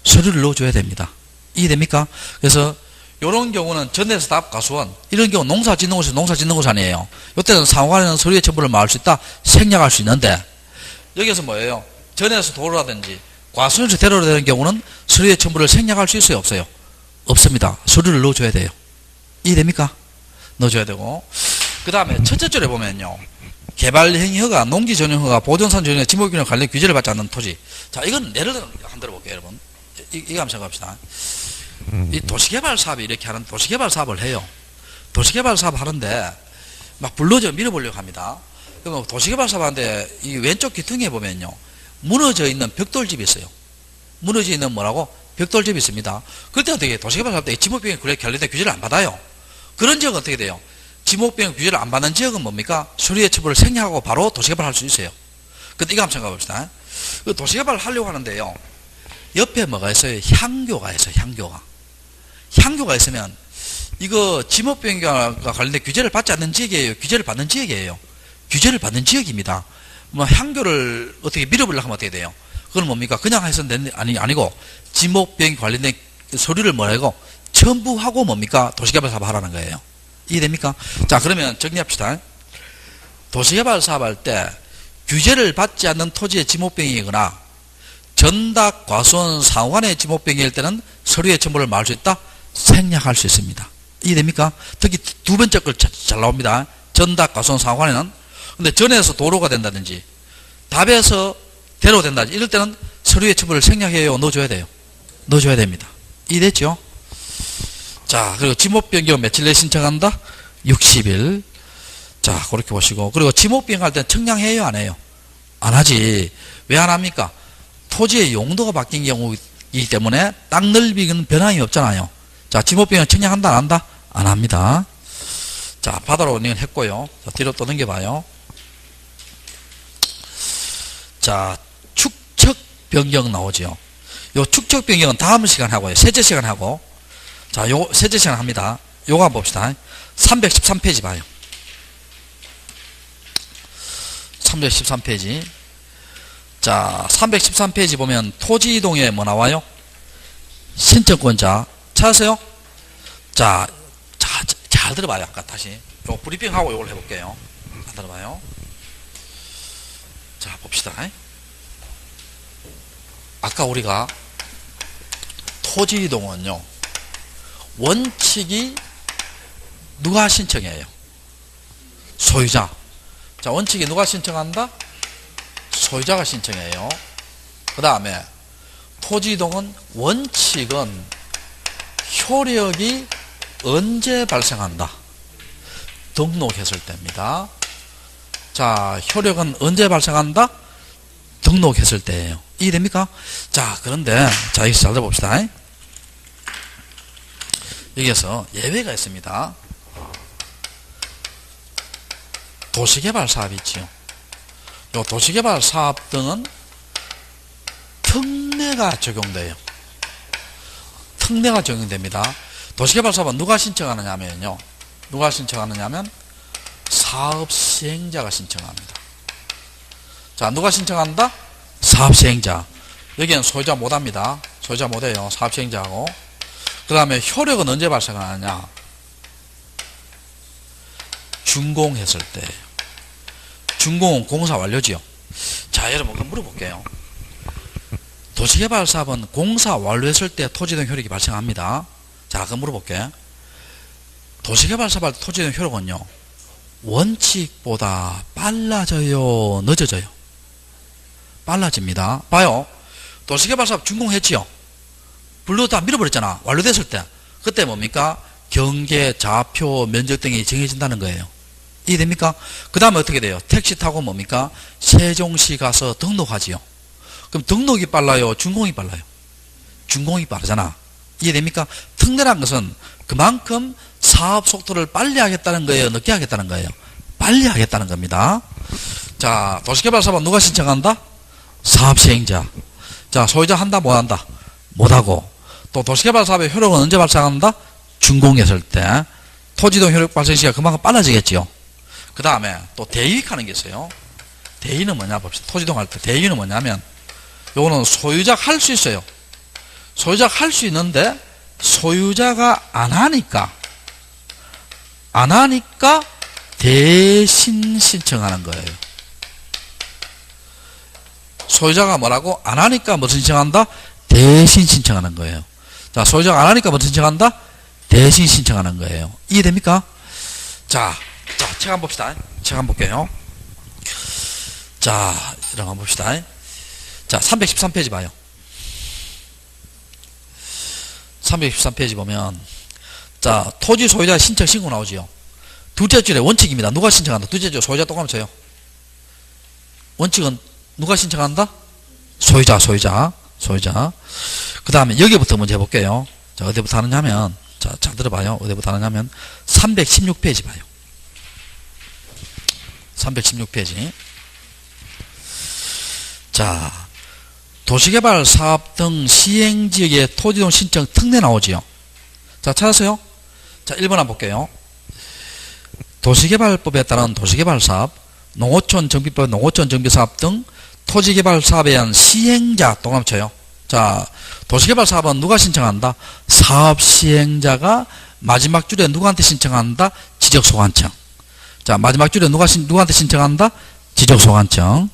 서류를 넣어줘야 됩니다. 이해됩니까? 그래서 요런 경우는 전에서 답 과수원, 이런 경우 농사 짓는 곳에서 농사 짓는 곳 아니에요. 요때는 상호간에는 서류의 첨부를 말할 수 있다, 생략할 수 있는데, 여기서 뭐예요? 전에서 도로라든지 과수원에서 대로로 되는 경우는 서류의 첨부를 생략할 수 있어요? 없어요? 없습니다. 서류를 넣어줘야 돼요. 이해됩니까? 넣어줘야 되고. 그 다음에 첫째 줄에 보면요, 개발행위허가, 농지전용허가, 보존산 전용허가, 지목균형 관련 규제를 받지 않는 토지. 자, 이건 예를 들어 한번 들어볼게요, 여러분. 이거 한번 생각합시다. 이 도시개발 사업이 이렇게 하는 도시개발 사업을 해요. 도시개발 사업 하는데 막 불러져 밀어보려고 합니다. 그러면 도시개발 사업 하는데 이 왼쪽 귀퉁이에 보면요, 무너져 있는 벽돌집이 있어요. 무너져 있는 뭐라고? 벽돌집이 있습니다. 그럴 때 어떻게 해요? 도시개발 사업 때 지목병에 관련된 규제를 안 받아요. 그런 지역은 어떻게 돼요? 지목병 규제를 안 받는 지역은 뭡니까? 서류의 첨부를 생략하고 바로 도시개발 할 수 있어요. 근데 이거 한번 생각해 봅시다. 그 도시개발을 하려고 하는데요, 옆에 뭐가 있어요? 향교가 있어요. 향교가 있으면 이거 지목병과 관련된 규제를 받지 않는 지역이에요? 규제를 받는 지역이에요? 규제를 받는 지역입니다. 뭐 향교를 어떻게 밀어보려고 하면 어떻게 돼요? 그건 뭡니까? 그냥 해서는 아니고 지목병 관련된 서류를 뭐라고? 첨부하고 뭡니까? 도시개발 사업 하라는 거예요. 이해됩니까? 자, 그러면 정리합시다. 도시개발 사업할 때 규제를 받지 않는 토지의 지목병이거나 전답 과수원 상호간의 지목병일 때는 서류의 첨부를 말할 수 있다, 생략할 수 있습니다. 이해됩니까? 특히 두 번째 걸 잘 나옵니다. 전답 과수원 상호간에는. 근데 전에서 도로가 된다든지 답에서 대로 된다든지 이럴 때는 서류의 첨부를 생략해요? 넣어줘야 돼요? 넣어줘야 됩니다. 이해됐죠? 자, 그리고 지목병 경우 며칠 내에 신청한다? 60일. 자, 그렇게 보시고. 그리고 지목병 할 때는 청량해요? 안 해요? 안 하지. 왜 안 합니까? 토지의 용도가 바뀐 경우이기 때문에 땅 넓이는 변함이 없잖아요. 자, 지목병은 청량한다, 안 한다? 안 합니다. 자, 바다로 이건 했고요. 자, 뒤로 또 넘겨봐요. 자, 축척 변경 나오죠. 요 축척 변경은 다음 시간 하고요. 셋째 시간 하고. 자, 요 셋째 시간 합니다. 요거 한번 봅시다. 313페이지 봐요. 313페이지. 자, 313페이지 보면 토지 이동에 뭐 나와요? 신청권자. 찾으세요? 자, 잘 들어봐요. 아까 다시. 요 브리핑하고 요걸 해볼게요. 잘 들어봐요. 자, 봅시다. 아까 우리가 토지 이동은요, 원칙이 누가 신청해요? 소유자. 자, 원칙이 누가 신청한다? 소유자가 신청해요. 그 다음에 토지 이동은 원칙은 효력이 언제 발생한다? 등록했을 때입니다. 자, 효력은 언제 발생한다? 등록했을 때예요. 이해됩니까? 자, 그런데 자, 여기서 잘 들어봅시다. 여기에서 예외가 있습니다. 도시개발 사업이 있지요. 요 도시개발 사업 등은 특례가 적용돼요. 특례가 적용됩니다. 도시개발 사업은 누가 신청하느냐면요. 누가 신청하느냐면 사업 시행자가 신청합니다. 자, 누가 신청한다? 사업 시행자. 여기는 소유자 못합니다. 소유자 못해요. 사업 시행자하고. 그 다음에 효력은 언제 발생하느냐? 준공했을 때. 준공은 공사 완료지요. 자, 여러분 물어볼게요. 도시개발 사업은 공사 완료했을 때 토지이동 효력이 발생합니다. 자, 그럼 물어볼게. 도시개발 사업할 때 토지이동 효력은요, 원칙보다 빨라져요, 늦어져요? 빨라집니다. 봐요. 도시개발 사업 준공했지요. 불로 다 밀어버렸잖아. 완료됐을 때. 그때 뭡니까? 경계, 좌표, 면적 등이 정해진다는 거예요. 이해됩니까? 그 다음에 어떻게 돼요? 택시 타고 뭡니까? 세종시 가서 등록하지요. 그럼 등록이 빨라요? 준공이 빨라요? 준공이 빠르잖아. 이해됩니까? 특례란 것은 그만큼 사업 속도를 빨리 하겠다는 거예요? 늦게 하겠다는 거예요? 빨리 하겠다는 겁니다. 자, 도시개발 사업은 누가 신청한다? 사업 시행자. 자, 소유자 한다, 못한다? 못하고. 또 도시개발 사업의 효력은 언제 발생한다? 준공했을 때. 토지이동 효력 발생 시기가 그만큼 빨라지겠지요. 그 다음에 또 대위하는 게 있어요. 대위는 뭐냐 봅시다. 토지이동 할 때 대위는 뭐냐면 요거는 소유자가 할 수 있어요. 소유자가 할 수 있는데 소유자가 안 하니까 대신 신청하는 거예요. 소유자가 뭐라고? 안 하니까 무슨 신청한다? 대신 신청하는 거예요. 자, 소유자가 안 하니까 무슨 신청한다? 대신 신청하는 거예요. 이해됩니까? 자, 책 한번 봅시다. 책 한번 볼게요. 자, 이런 거 한번 봅시다. 자, 313페이지 봐요. 313페이지 보면, 자, 토지 소유자 신청 신고 나오지요. 둘째 줄에 원칙입니다. 누가 신청한다? 둘째 줄 소유자 똑같이 쳐요. 원칙은 누가 신청한다? 소유자. 그 다음에 여기부터 먼저 해볼게요. 자, 어디부터 하느냐면, 자, 잘 들어봐요. 어디부터 하느냐면, 316페이지 봐요. 316페이지. 자, 도시개발 사업 등 시행지역의 토지이동 신청 특례 나오지요. 자, 찾았어요? 자, 1번 한번 볼게요. 도시개발법에 따른 도시개발 사업, 농어촌 정비법 농어촌 정비사업 등 토지개발 사업에 의한 시행자 동그라미 쳐요. 자, 도시개발 사업은 누가 신청한다? 사업 시행자가 마지막 줄에 누구한테 신청한다? 지적소관청. 자, 마지막 줄에 누구한테 신청한다? 지적소관청.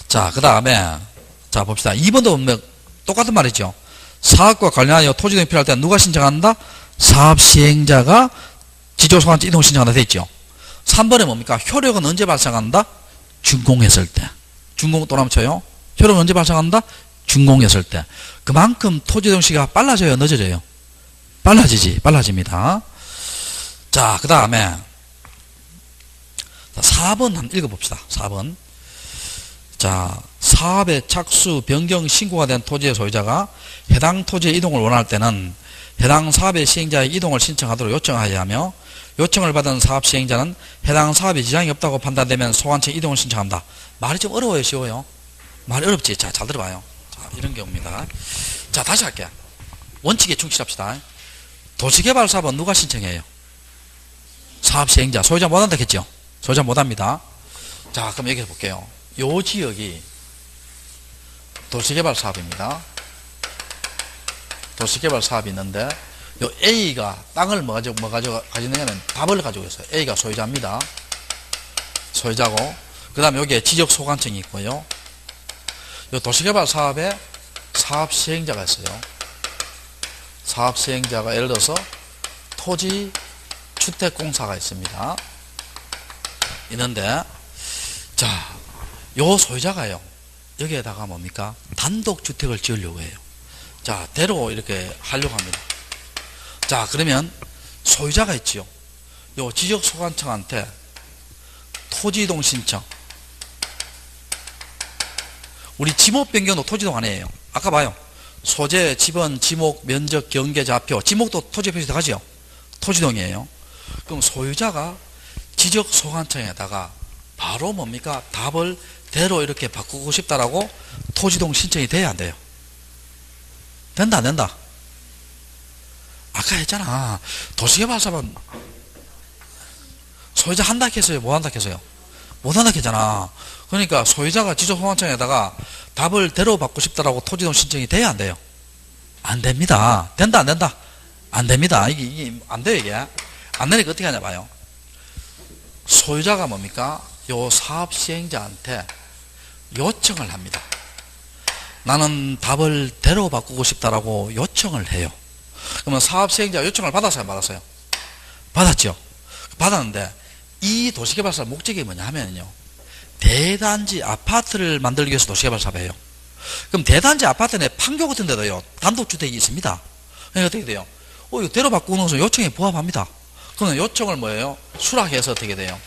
자, 그 다음에 자, 봅시다. 2번도 보면 똑같은 말이죠. 사업과 관련하여 토지이동이 필요할 때 누가 신청한다? 사업 시행자가 지적소관청 이동 신청한다 돼 있죠. 3번에 뭡니까? 효력은 언제 발생한다? 준공했을 때. 준공 또 남쳐요. 효력은 언제 발생한다? 준공했을 때. 그만큼 토지이동 시기가 빨라져요, 늦어져요? 빨라집니다. 자, 그 다음에 4번 한번 읽어봅시다. 4번. 자, 사업의 착수, 변경, 신고가 된 토지의 소유자가 해당 토지의 이동을 원할 때는 해당 사업의 시행자의 이동을 신청하도록 요청하여야 하며, 요청을 받은 사업 시행자는 해당 사업에 지장이 없다고 판단되면 소관청 이동을 신청한다. 말이 좀 어려워요, 쉬워요? 말이 어렵지? 자, 잘 들어봐요. 자, 이런 경우입니다. 자, 다시 할게요. 원칙에 충실합시다. 도시개발 사업은 누가 신청해요? 사업 시행자. 소유자 못한다 했죠? 소유자 못합니다. 자, 그럼 여기 볼게요. 요 지역이 도시개발 사업입니다. 도시개발 사업이 있는데, 요 A가 땅을 가지느냐면 답을 가지고 있어요. A가 소유자입니다. 소유자고, 그 다음에 여기에 지적 소관청이 있고요. 요 도시개발 사업에 사업 시행자가 있어요. 사업 시행자가 예를 들어서 토지주택공사가 있습니다. 있는데, 자, 요 소유자가요, 여기에다가 뭡니까? 단독주택을 지으려고 해요. 자, 대로 이렇게 하려고 합니다. 자, 그러면 소유자가 있지요. 요 지적소관청한테 토지이동 신청. 우리 지목 변경도 토지이동 아니에요. 아까 봐요. 소재, 지번, 지목, 면적, 경계, 좌표. 지목도 토지 표시 들어가죠. 토지이동이에요. 그럼 소유자가 지적소관청에다가 바로 뭡니까? 답을 대로 이렇게 바꾸고 싶다라고 토지이동 신청이 돼야 안 돼요? 된다, 안 된다? 아까 했잖아. 도시개발사업은 소유자 한다 했어요? 못 한다 했어요? 못 한다 했잖아. 그러니까 소유자가 지적소관청에다가 답을 대로 받고 싶다라고 토지이동 신청이 돼야 안 돼요? 안 됩니다. 된다, 안 된다? 안 됩니다. 이게 안 돼요, 이게. 안 되니까 어떻게 하냐 봐요. 소유자가 뭡니까? 요 사업 시행자한테 요청을 합니다. 나는 답을 대로 바꾸고 싶다라고 요청을 해요. 그러면 사업 시행자 요청을 받았어요, 안 받았어요? 받았죠. 받았는데 이 도시개발사 목적이 뭐냐 하면요, 대단지 아파트를 만들기 위해서 도시개발 사업이에요. 그럼 대단지 아파트 내 판교 같은 데도요, 단독주택이 있습니다. 그러니까 어떻게 돼요? 이거 대로 바꾸는 것은 요청에 부합합니다. 그러면 요청을 뭐예요? 수락해서 어떻게 돼요?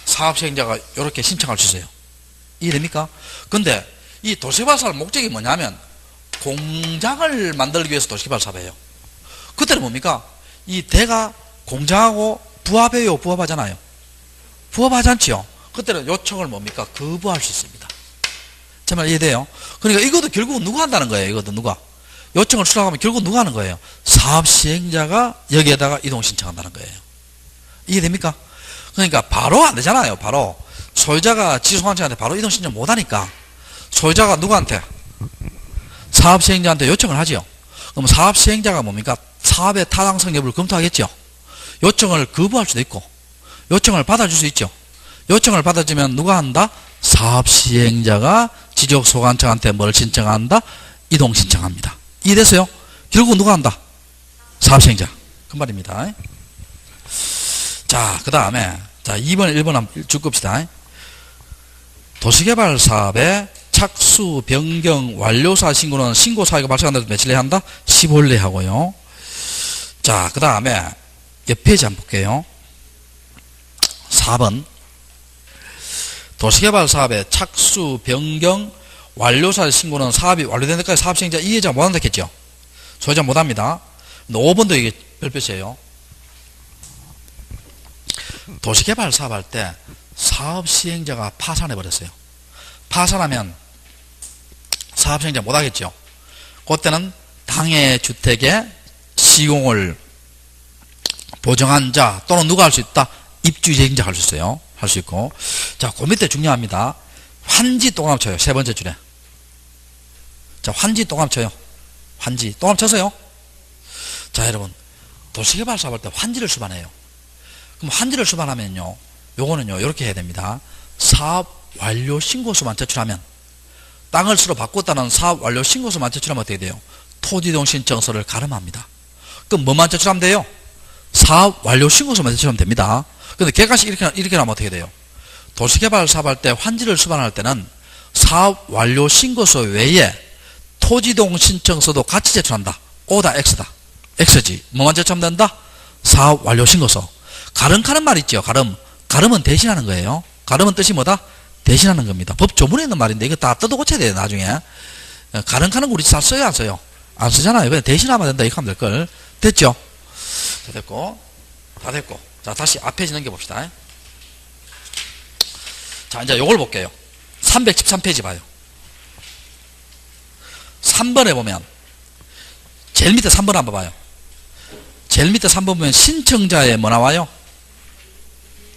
사업 시행자가 이렇게 신청할 수 있어요. 이해됩니까? 근데 이 도시개발 사업 목적이 뭐냐면 공장을 만들기 위해서 도시개발 사업이에요. 그때는 뭡니까? 이 대가 공장하고 부합해요, 부합하잖아요? 부합하지 않지요? 그때는 요청을 뭡니까? 거부할 수 있습니다. 제 말 이해돼요? 그러니까 이것도 결국은 누가 한다는 거예요? 이것도 누가? 요청을 수락하면 결국 누가 하는 거예요? 사업 시행자가 여기에다가 이동 신청한다는 거예요. 이해됩니까? 그러니까 바로 안 되잖아요. 바로 소유자가 지소관청한테 바로 이동 신청 못 하니까 소유자가 누구한테? 사업 시행자한테 요청을 하지요. 그럼 사업 시행자가 뭡니까? 사업의 타당성 여부를 검토하겠죠. 요청을 거부할 수도 있고 요청을 받아줄 수 있죠. 요청을 받아주면 누가 한다? 사업 시행자가 지적소관청한테 뭘 신청한다? 이동 신청합니다. 이해됐어요? 결국 누가 한다? 사업 시행자. 그 말입니다. 자, 그 다음에 자 2번, 1번 한번 쭉 봅시다. 도시개발 사업의 착수, 변경, 완료사 신고는 신고 사유가 발생한 데서 며칠 내에 한다? 15일 내에 하고요. 자, 그 다음에 옆 페이지 한번 볼게요. 4번. 도시개발 사업의 착수, 변경, 완료사 신고는 사업이 완료된 데까지 사업 시행자 이해자가 못한다 했겠죠? 소유자 못합니다. 5번도 이게 별표시에요. 도시개발 사업할 때 사업 시행자가 파산해버렸어요. 파산하면 사업 시행자 못하겠죠. 그때는 당해 주택의 시공을 보정한 자 또는 누가 할 수 있다? 입주시행자가 할 수 있어요. 할 수 있고. 자, 그 밑에 중요합니다. 환지 동그라미 쳐요. 세 번째 줄에. 자, 환지 동그라미 쳐요. 환지 동그라미 쳐서요. 자, 여러분, 도시개발 사업할 때 환지를 수반해요. 그럼 환지를 수반하면요, 요거는요 이렇게 해야 됩니다. 사업 완료 신고서만 제출하면, 땅을 서로 바꿨다는 사업 완료 신고서만 제출하면 어떻게 돼요? 토지이동 신청서를 가름합니다. 그럼 뭐만 제출하면 돼요? 사업 완료 신고서만 제출하면 됩니다. 근데 객관식 이렇게 하면 어떻게 돼요? 도시개발 사업할 때 환지를 수반할 때는 사업 완료 신고서 외에 토지이동 신청서도 같이 제출한다. O다 X다. X지. 뭐만 제출하면 된다? 사업 완료 신고서. 가름하는 말 있죠. 가름은 대신하는 거예요. 가름은 뜻이 뭐다? 대신하는 겁니다. 법 조문에 있는 말인데 이거 다 뜯어 고쳐야 돼요. 나중에. 가름하는 거 우리 잘 써요, 안 써요? 안 쓰잖아요. 그냥 대신하면 된다. 이렇게 하면 될걸. 됐죠? 자, 됐고. 다 됐고. 자, 다시 앞 페이지 넘겨봅시다. 자, 이제 요걸 볼게요. 313페이지 봐요. 3번에 보면 제일 밑에 3번 한번 봐요. 제일 밑에 3번 보면 신청자에 뭐 나와요?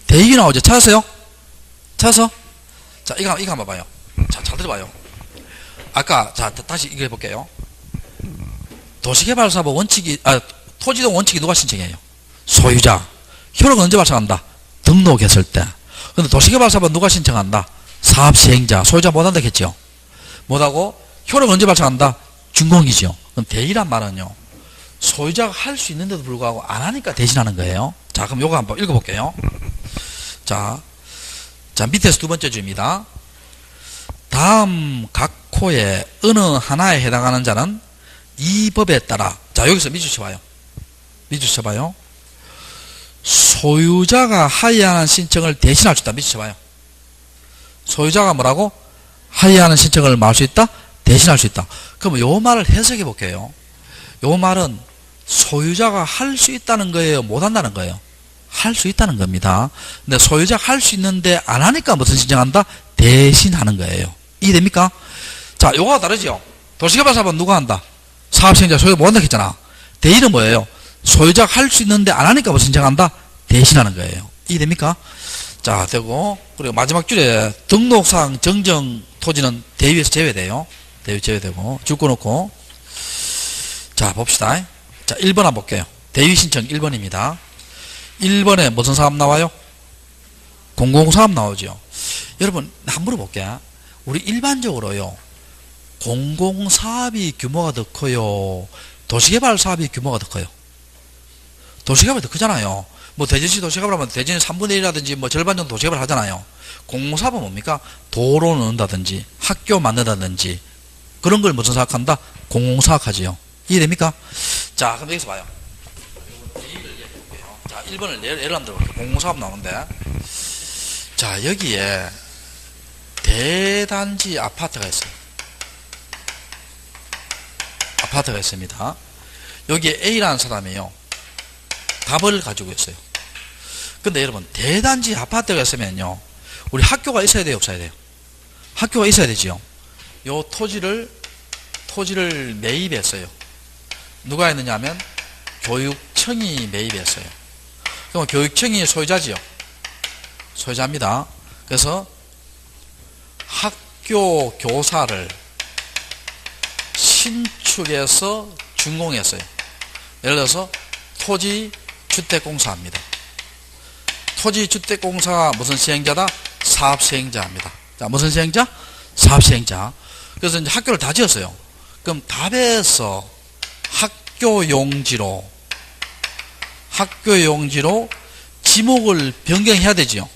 대익이 나오죠. 찾았어요? 찾았어? 자, 이거 한번 봐요. 자, 잘 들어봐요. 아까, 자, 다시 이거 해볼게요. 도시개발사업 원칙이, 토지동 원칙이 누가 신청해요? 소유자. 효력은 언제 발생한다? 등록했을 때. 근데 도시개발사업은 누가 신청한다? 사업시행자. 소유자 못한다 했죠? 못하고 효력은 언제 발생한다? 준공이죠. 그럼 대의란 말은요, 소유자가 할 수 있는데도 불구하고 안 하니까 대신하는 거예요. 자, 그럼 요거 한번 읽어볼게요. 자, 밑에서 두 번째 줄입니다. 다음 각 호의 어느 하나에 해당하는 자는 이 법에 따라, 자, 여기서 밑줄 쳐봐요. 밑줄 쳐봐요. 소유자가 하회하는 신청을 대신할 수 있다. 밑줄 쳐봐요. 소유자가 뭐라고? 하회하는 신청을 뭐 할 수 있다? 대신할 수 있다. 그러면 요 말을 해석해 볼게요. 요 말은 소유자가 할 수 있다는 거예요? 못 한다는 거예요? 할 수 있다는 겁니다. 근데 소유자가 할 수 있는데 안 하니까 무슨 신청한다? 대신하는 거예요. 이해됩니까? 자, 요거가 다르죠? 도시개발사업은 누가 한다? 사업시행자 소유자 못 한다 했잖아. 대의는 뭐예요? 소유자가 할 수 있는데 안 하니까 무슨 신청한다? 대신하는 거예요. 이해됩니까? 자, 되고, 그리고 마지막 줄에 등록상 정정 토지는 대위에서 제외돼요. 대위 제외되고, 줄 꺼놓고. 자, 봅시다. 자, 1번 한번 볼게요. 대위 신청 1번입니다. 1번에 무슨 사업 나와요? 공공사업 나오죠. 여러분, 한번 물어볼게. 우리 일반적으로요, 공공사업이 규모가 더 커요? 도시개발 사업이 규모가 더 커요? 도시개발이 더 크잖아요. 뭐 대전시 도시개발 하면 대전이 3분의 1이라든지 뭐 절반 정도 도시개발 하잖아요. 공공사업은 뭡니까? 도로 넣는다든지 학교 만든다든지 그런 걸 무슨 사업한다? 공공사업 하지요. 이해됩니까? 자, 그럼 여기서 봐요. 자, 1번을 예를 한번 들어볼게요. 공공사업 나오는데, 자, 여기에 대단지 아파트가 있어요. 아파트가 있습니다. 여기에 A라는 사람이요, 답을 가지고 있어요. 근데 여러분, 대단지 아파트가 있으면요, 우리 학교가 있어야 돼요, 없어야 돼요? 학교가 있어야 되지요. 요 토지를 매입했어요. 누가 했느냐 하면 교육청이 매입했어요. 그럼 교육청이 소유자지요. 소유자입니다. 그래서 학교 교사를 신축해서 준공했어요. 예를 들어서 토지주택공사입니다. 토지주택공사가 무슨 시행자다? 사업시행자입니다. 자, 무슨 시행자? 사업시행자. 그래서 이제 학교를 다 지었어요. 그럼 답에서 학교용지로 지목을 변경해야 되지요.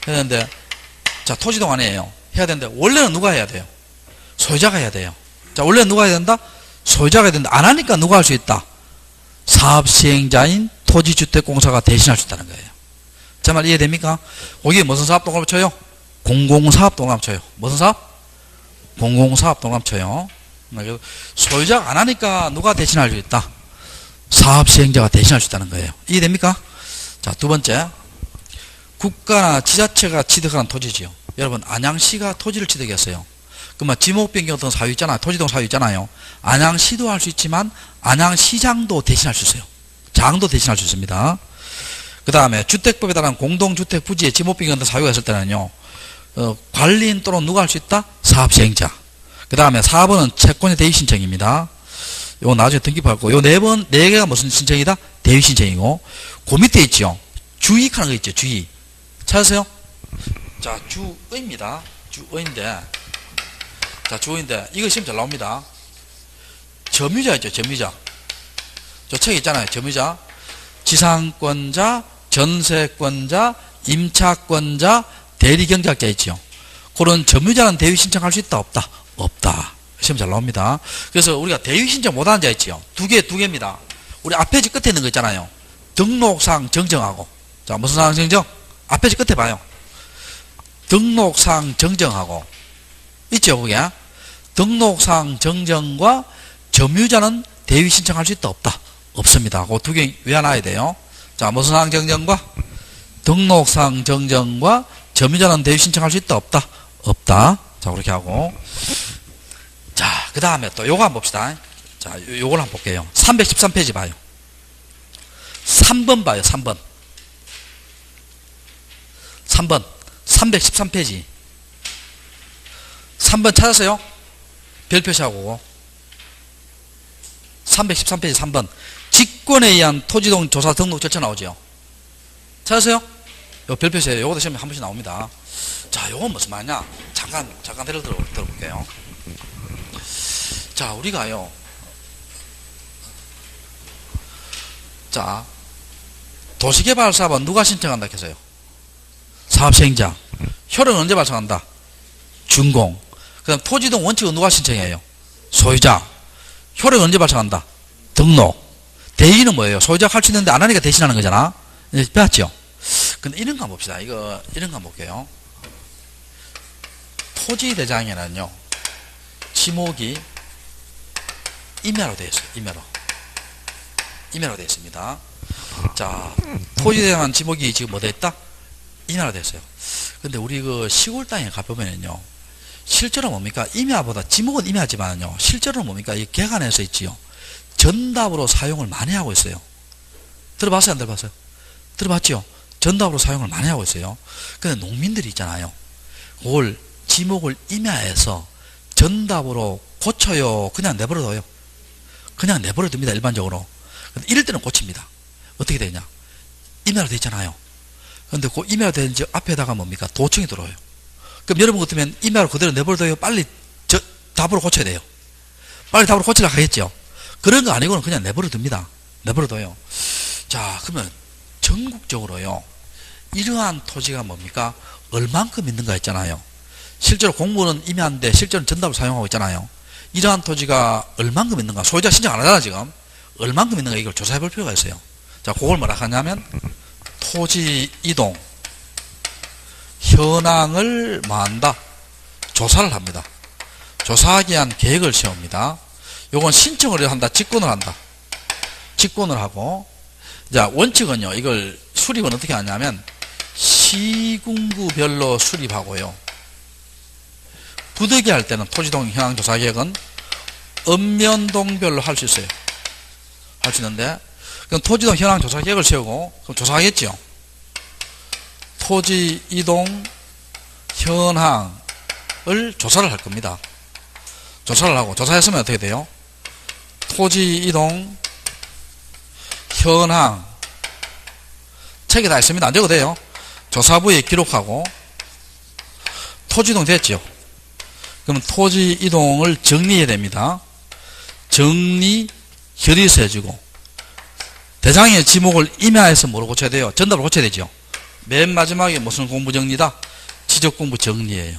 해야 되는데, 자, 토지동 안에요. 해야 되는데, 원래는 누가 해야 돼요? 소유자가 해야 돼요. 자, 원래는 누가 해야 된다? 소유자가 해야 된다. 안 하니까 누가 할 수 있다? 사업시행자인 토지주택공사가 대신할 수 있다는 거예요. 제 말 이해됩니까? 거기에 무슨 사업 동그라미 쳐요? 공공사업 동그라미 쳐요. 무슨 사업? 공공사업 동그라미 쳐요. 소유자가 안 하니까 누가 대신할 수 있다? 사업시행자가 대신할 수 있다는 거예요. 이해됩니까? 자, 두 번째. 국가나 지자체가 취득하는 토지지요. 여러분, 안양시가 토지를 취득했어요. 그러면 지목 변경 어떤 사유 있잖아요. 토지동 사유 있잖아요. 안양시도 할 수 있지만 안양시장도 대신할 수 있어요. 장도 대신할 수 있습니다. 그 다음에 주택법에 따른 공동주택 부지의 지목 변경 어떤 사유가 있을 때는요, 관리인 또는 누가 할 수 있다? 사업시행자. 그 다음에 4번은 채권의 대위 신청입니다. 요거 나중에 등기받고, 요 4개가 무슨 신청이다? 대위 신청이고, 그 밑에 있죠. 주의하는 거 있죠. 주의. 찾으세요? 자, 주의입니다. 주의인데, 이거 시험 잘 나옵니다. 점유자 있죠. 점유자. 저 책 있잖아요. 점유자. 지상권자, 전세권자, 임차권자, 대리경작자 있죠. 그런 점유자는 대위 신청할 수 있다? 없다? 없다. 시험 잘 나옵니다. 그래서 우리가 대위 신청 못하는 자 있죠. 두 개입니다. 우리 앞에 지 끝에 있는 거 있잖아요. 등록상 정정하고. 자, 무슨 상 정정? 앞에 지 끝에 봐요. 등록상 정정하고. 있죠, 그게? 등록상 정정과 점유자는 대위 신청할 수 있다? 없다? 없습니다. 그 두 개 외워놔야 돼요. 자, 무슨 상 정정과? 등록상 정정과 점유자는 대위 신청할 수 있다? 없다? 없다. 자, 그렇게 하고. 자, 그 다음에 또 요거 한번 봅시다. 자, 요걸 한번 볼게요. 313페이지 봐요. 3번 봐요, 3번. 313페이지. 3번 찾았어요? 별 표시하고. 313페이지 3번. 직권에 의한 토지동 조사 등록 절차 나오죠. 찾으세요? 요 별표세요. 요것도 시험에 한 번씩 나옵니다. 자, 요건 무슨 말이냐? 잠깐 들어볼게요. 자, 우리가요. 자, 도시개발사업은 누가 신청한다 했어요? 사업시행자. 효력은 언제 발생한다? 준공. 그 다음 토지동 원칙은 누가 신청해요? 소유자. 효력은 언제 발생한다? 등록. 대의는 뭐예요? 소유자가 할 수 있는데 안 하니까 대신하는 거잖아. 배웠죠? 근데 이런 거 봅시다. 이런 거 볼게요. 토지대장에는요, 지목이 임야로 되어 있어요. 임야로 되어 있습니다. 자, 토지대장은 지목이 지금 뭐 되어 있다? 임야로 되어 있어요. 근데 우리 그 시골 땅에 가보면은요, 실제로 뭡니까? 임야보다, 지목은 임야지만은요, 실제로 뭡니까? 이 개간에서 있지요. 전답으로 사용을 많이 하고 있어요. 들어봤어요? 안 들어봤어요? 들어봤죠? 전답으로 사용을 많이 하고 있어요. 근데 농민들이 있잖아요. 그걸 지목을 임야에서 전답으로 고쳐요. 그냥 내버려둬요. 그냥 내버려둡니다. 일반적으로. 근데 이럴 때는 고칩니다. 어떻게 되냐? 임야로 되어 있잖아요. 근데 그 임야로 된 지 앞에다가 뭡니까? 도청이 들어와요. 그럼 여러분 같으면 임야로 그대로 내버려둬요. 빨리 답으로 고쳐야 돼요. 빨리 답으로 고치려고 하겠죠. 그런 거 아니고는 그냥 내버려둡니다. 내버려둬요. 자, 그러면 전국적으로요, 이러한 토지가 뭡니까? 얼만큼 있는가 있잖아요. 실제로 공무는 임야인데 실제로는 전답을 사용하고 있잖아요. 이러한 토지가 얼만큼 있는가? 소유자 신청 안 하잖아 지금. 얼만큼 있는가 이걸 조사해 볼 필요가 있어요. 자, 그걸 뭐라 하냐면 토지 이동 현황을 뭐한다? 조사를 합니다. 조사하기 위한 계획을 세웁니다. 요건 신청을 한다, 직권을 한다. 직권을 하고, 자, 원칙은요, 이걸 수립은 어떻게 하냐면 시군구별로 수립하고요. 부득이 할 때는 토지동 현황 조사 계획은 읍면동별로 할 수 있어요. 할 수 있는데, 그럼 토지동 현황 조사 계획을 세우고, 그럼 조사하겠죠. 토지 이동 현황을 조사를 할 겁니다. 조사를 하고, 조사했으면 어떻게 돼요? 토지 이동 현황 책에 다 있습니다. 안 적어도 돼요. 조사부에 기록하고, 토지 이동 됐죠. 그러면 토지 이동을 정리해야 됩니다. 정리 결의서 해주고, 대장의 지목을 임야에서 뭐로 고쳐야 돼요? 전답을 고쳐야 되죠. 맨 마지막에 무슨 공부 정리다? 지적공부 정리예요.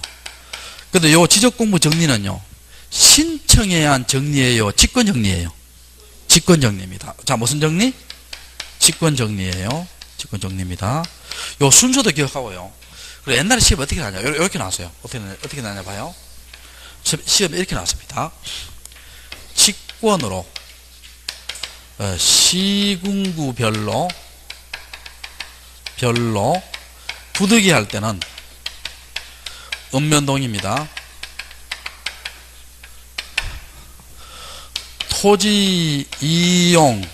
근데 요 지적공부 정리는요, 신청해야 한 정리예요? 직권 정리예요? 직권 정리입니다. 자, 무슨 정리? 직권 정리예요. 직권 정리입니다. 요 순서도 기억하고요. 그리고 옛날에 시험 어떻게 나냐? 이렇게 나왔어요. 어떻게 나냐 봐요. 시험에 이렇게 나왔습니다. 직권으로 시군구별로 부득이 할 때는 읍면동입니다. 토지 이용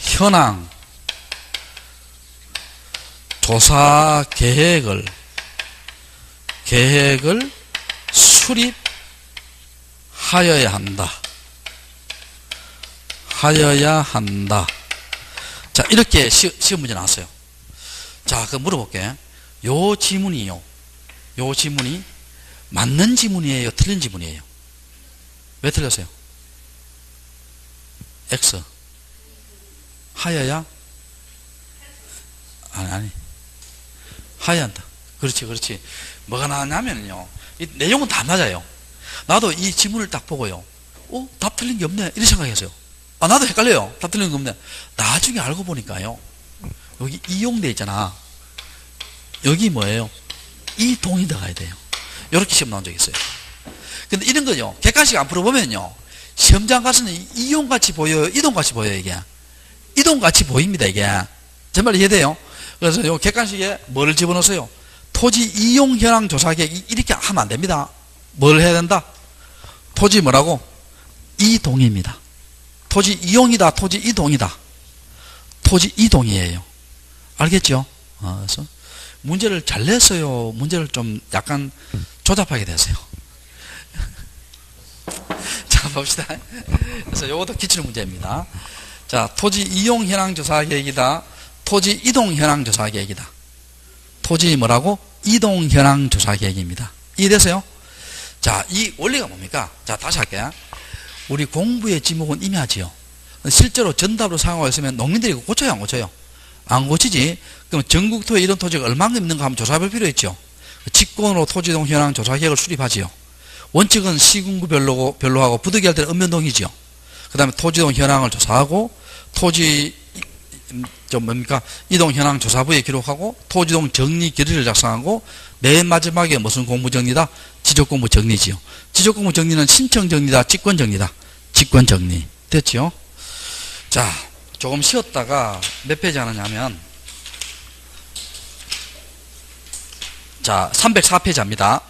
현황 조사 계획을 수립하여야 한다. 자, 이렇게 시험 문제 나왔어요. 자, 그럼 물어볼게. 요 지문이 맞는 지문이에요? 틀린 지문이에요? 왜 틀렸어요? X. 하여야? 아니. 하여야 한다. 그렇지. 뭐가 나왔냐면요, 이 내용은 다 맞아요. 나도 이 지문을 딱 보고요, 답 틀린 게 없네. 이렇게 생각했어요. 나도 헷갈려요. 답 틀린 게 없네. 나중에 알고 보니까요, 여기 이용돼 있잖아. 여기 뭐예요? 이동이 들어가야 돼요. 이렇게 시험 나온 적이 있어요. 근데 이런 거요, 객관식 안 풀어보면요, 시험장 가서는 이용같이 보여요? 이동같이 보여요? 이게 이동같이 보입니다. 이게 정말 이해돼요? 그래서 요 객관식에 뭐를 집어넣으세요? 토지 이용 현황 조사 계획. 이렇게 하면 안 됩니다. 뭘 해야 된다? 토지 뭐라고? 이동입니다. 토지 이용이다, 토지 이동이다. 토지 이동이에요. 알겠죠? 그래서 문제를 잘 냈어요? 문제를 좀 약간 조잡하게 됐어요? 자, 봅시다. 그래서 요것도 기출 문제입니다. 자, 토지 이용 현황 조사 계획이다. 토지 이동 현황 조사 계획이다. 토지 뭐라고? 이동 현황 조사 계획입니다. 이해됐어요? 자, 이 원리가 뭡니까? 자, 다시 할게요. 우리 공부의 지목은 임야지요. 실제로 전답으로 사용하고 있으면 농민들이 이거 고쳐요, 안 고쳐요? 안 고치지? 그럼 전국토에 이런 토지가 얼마큼 있는가 한번 조사해볼 필요 있죠. 직권으로 토지이동 현황 조사 계획을 수립하지요. 원칙은 시군구별로 하고 부득이 할 때는 읍면동이지요. 그 다음에 토지이동 현황을 조사하고 토지 뭡니까? 이동 현황 조사부에 기록하고 토지이동 정리 결의를 작성하고 맨 마지막에 무슨 공부 정리다? 지적공부 정리지요. 지적공부 정리는 신청 정리다, 직권 정리다. 직권 정리. 됐죠? 자, 조금 쉬었다가 몇 페이지 하느냐면 자, 304페이지 합니다.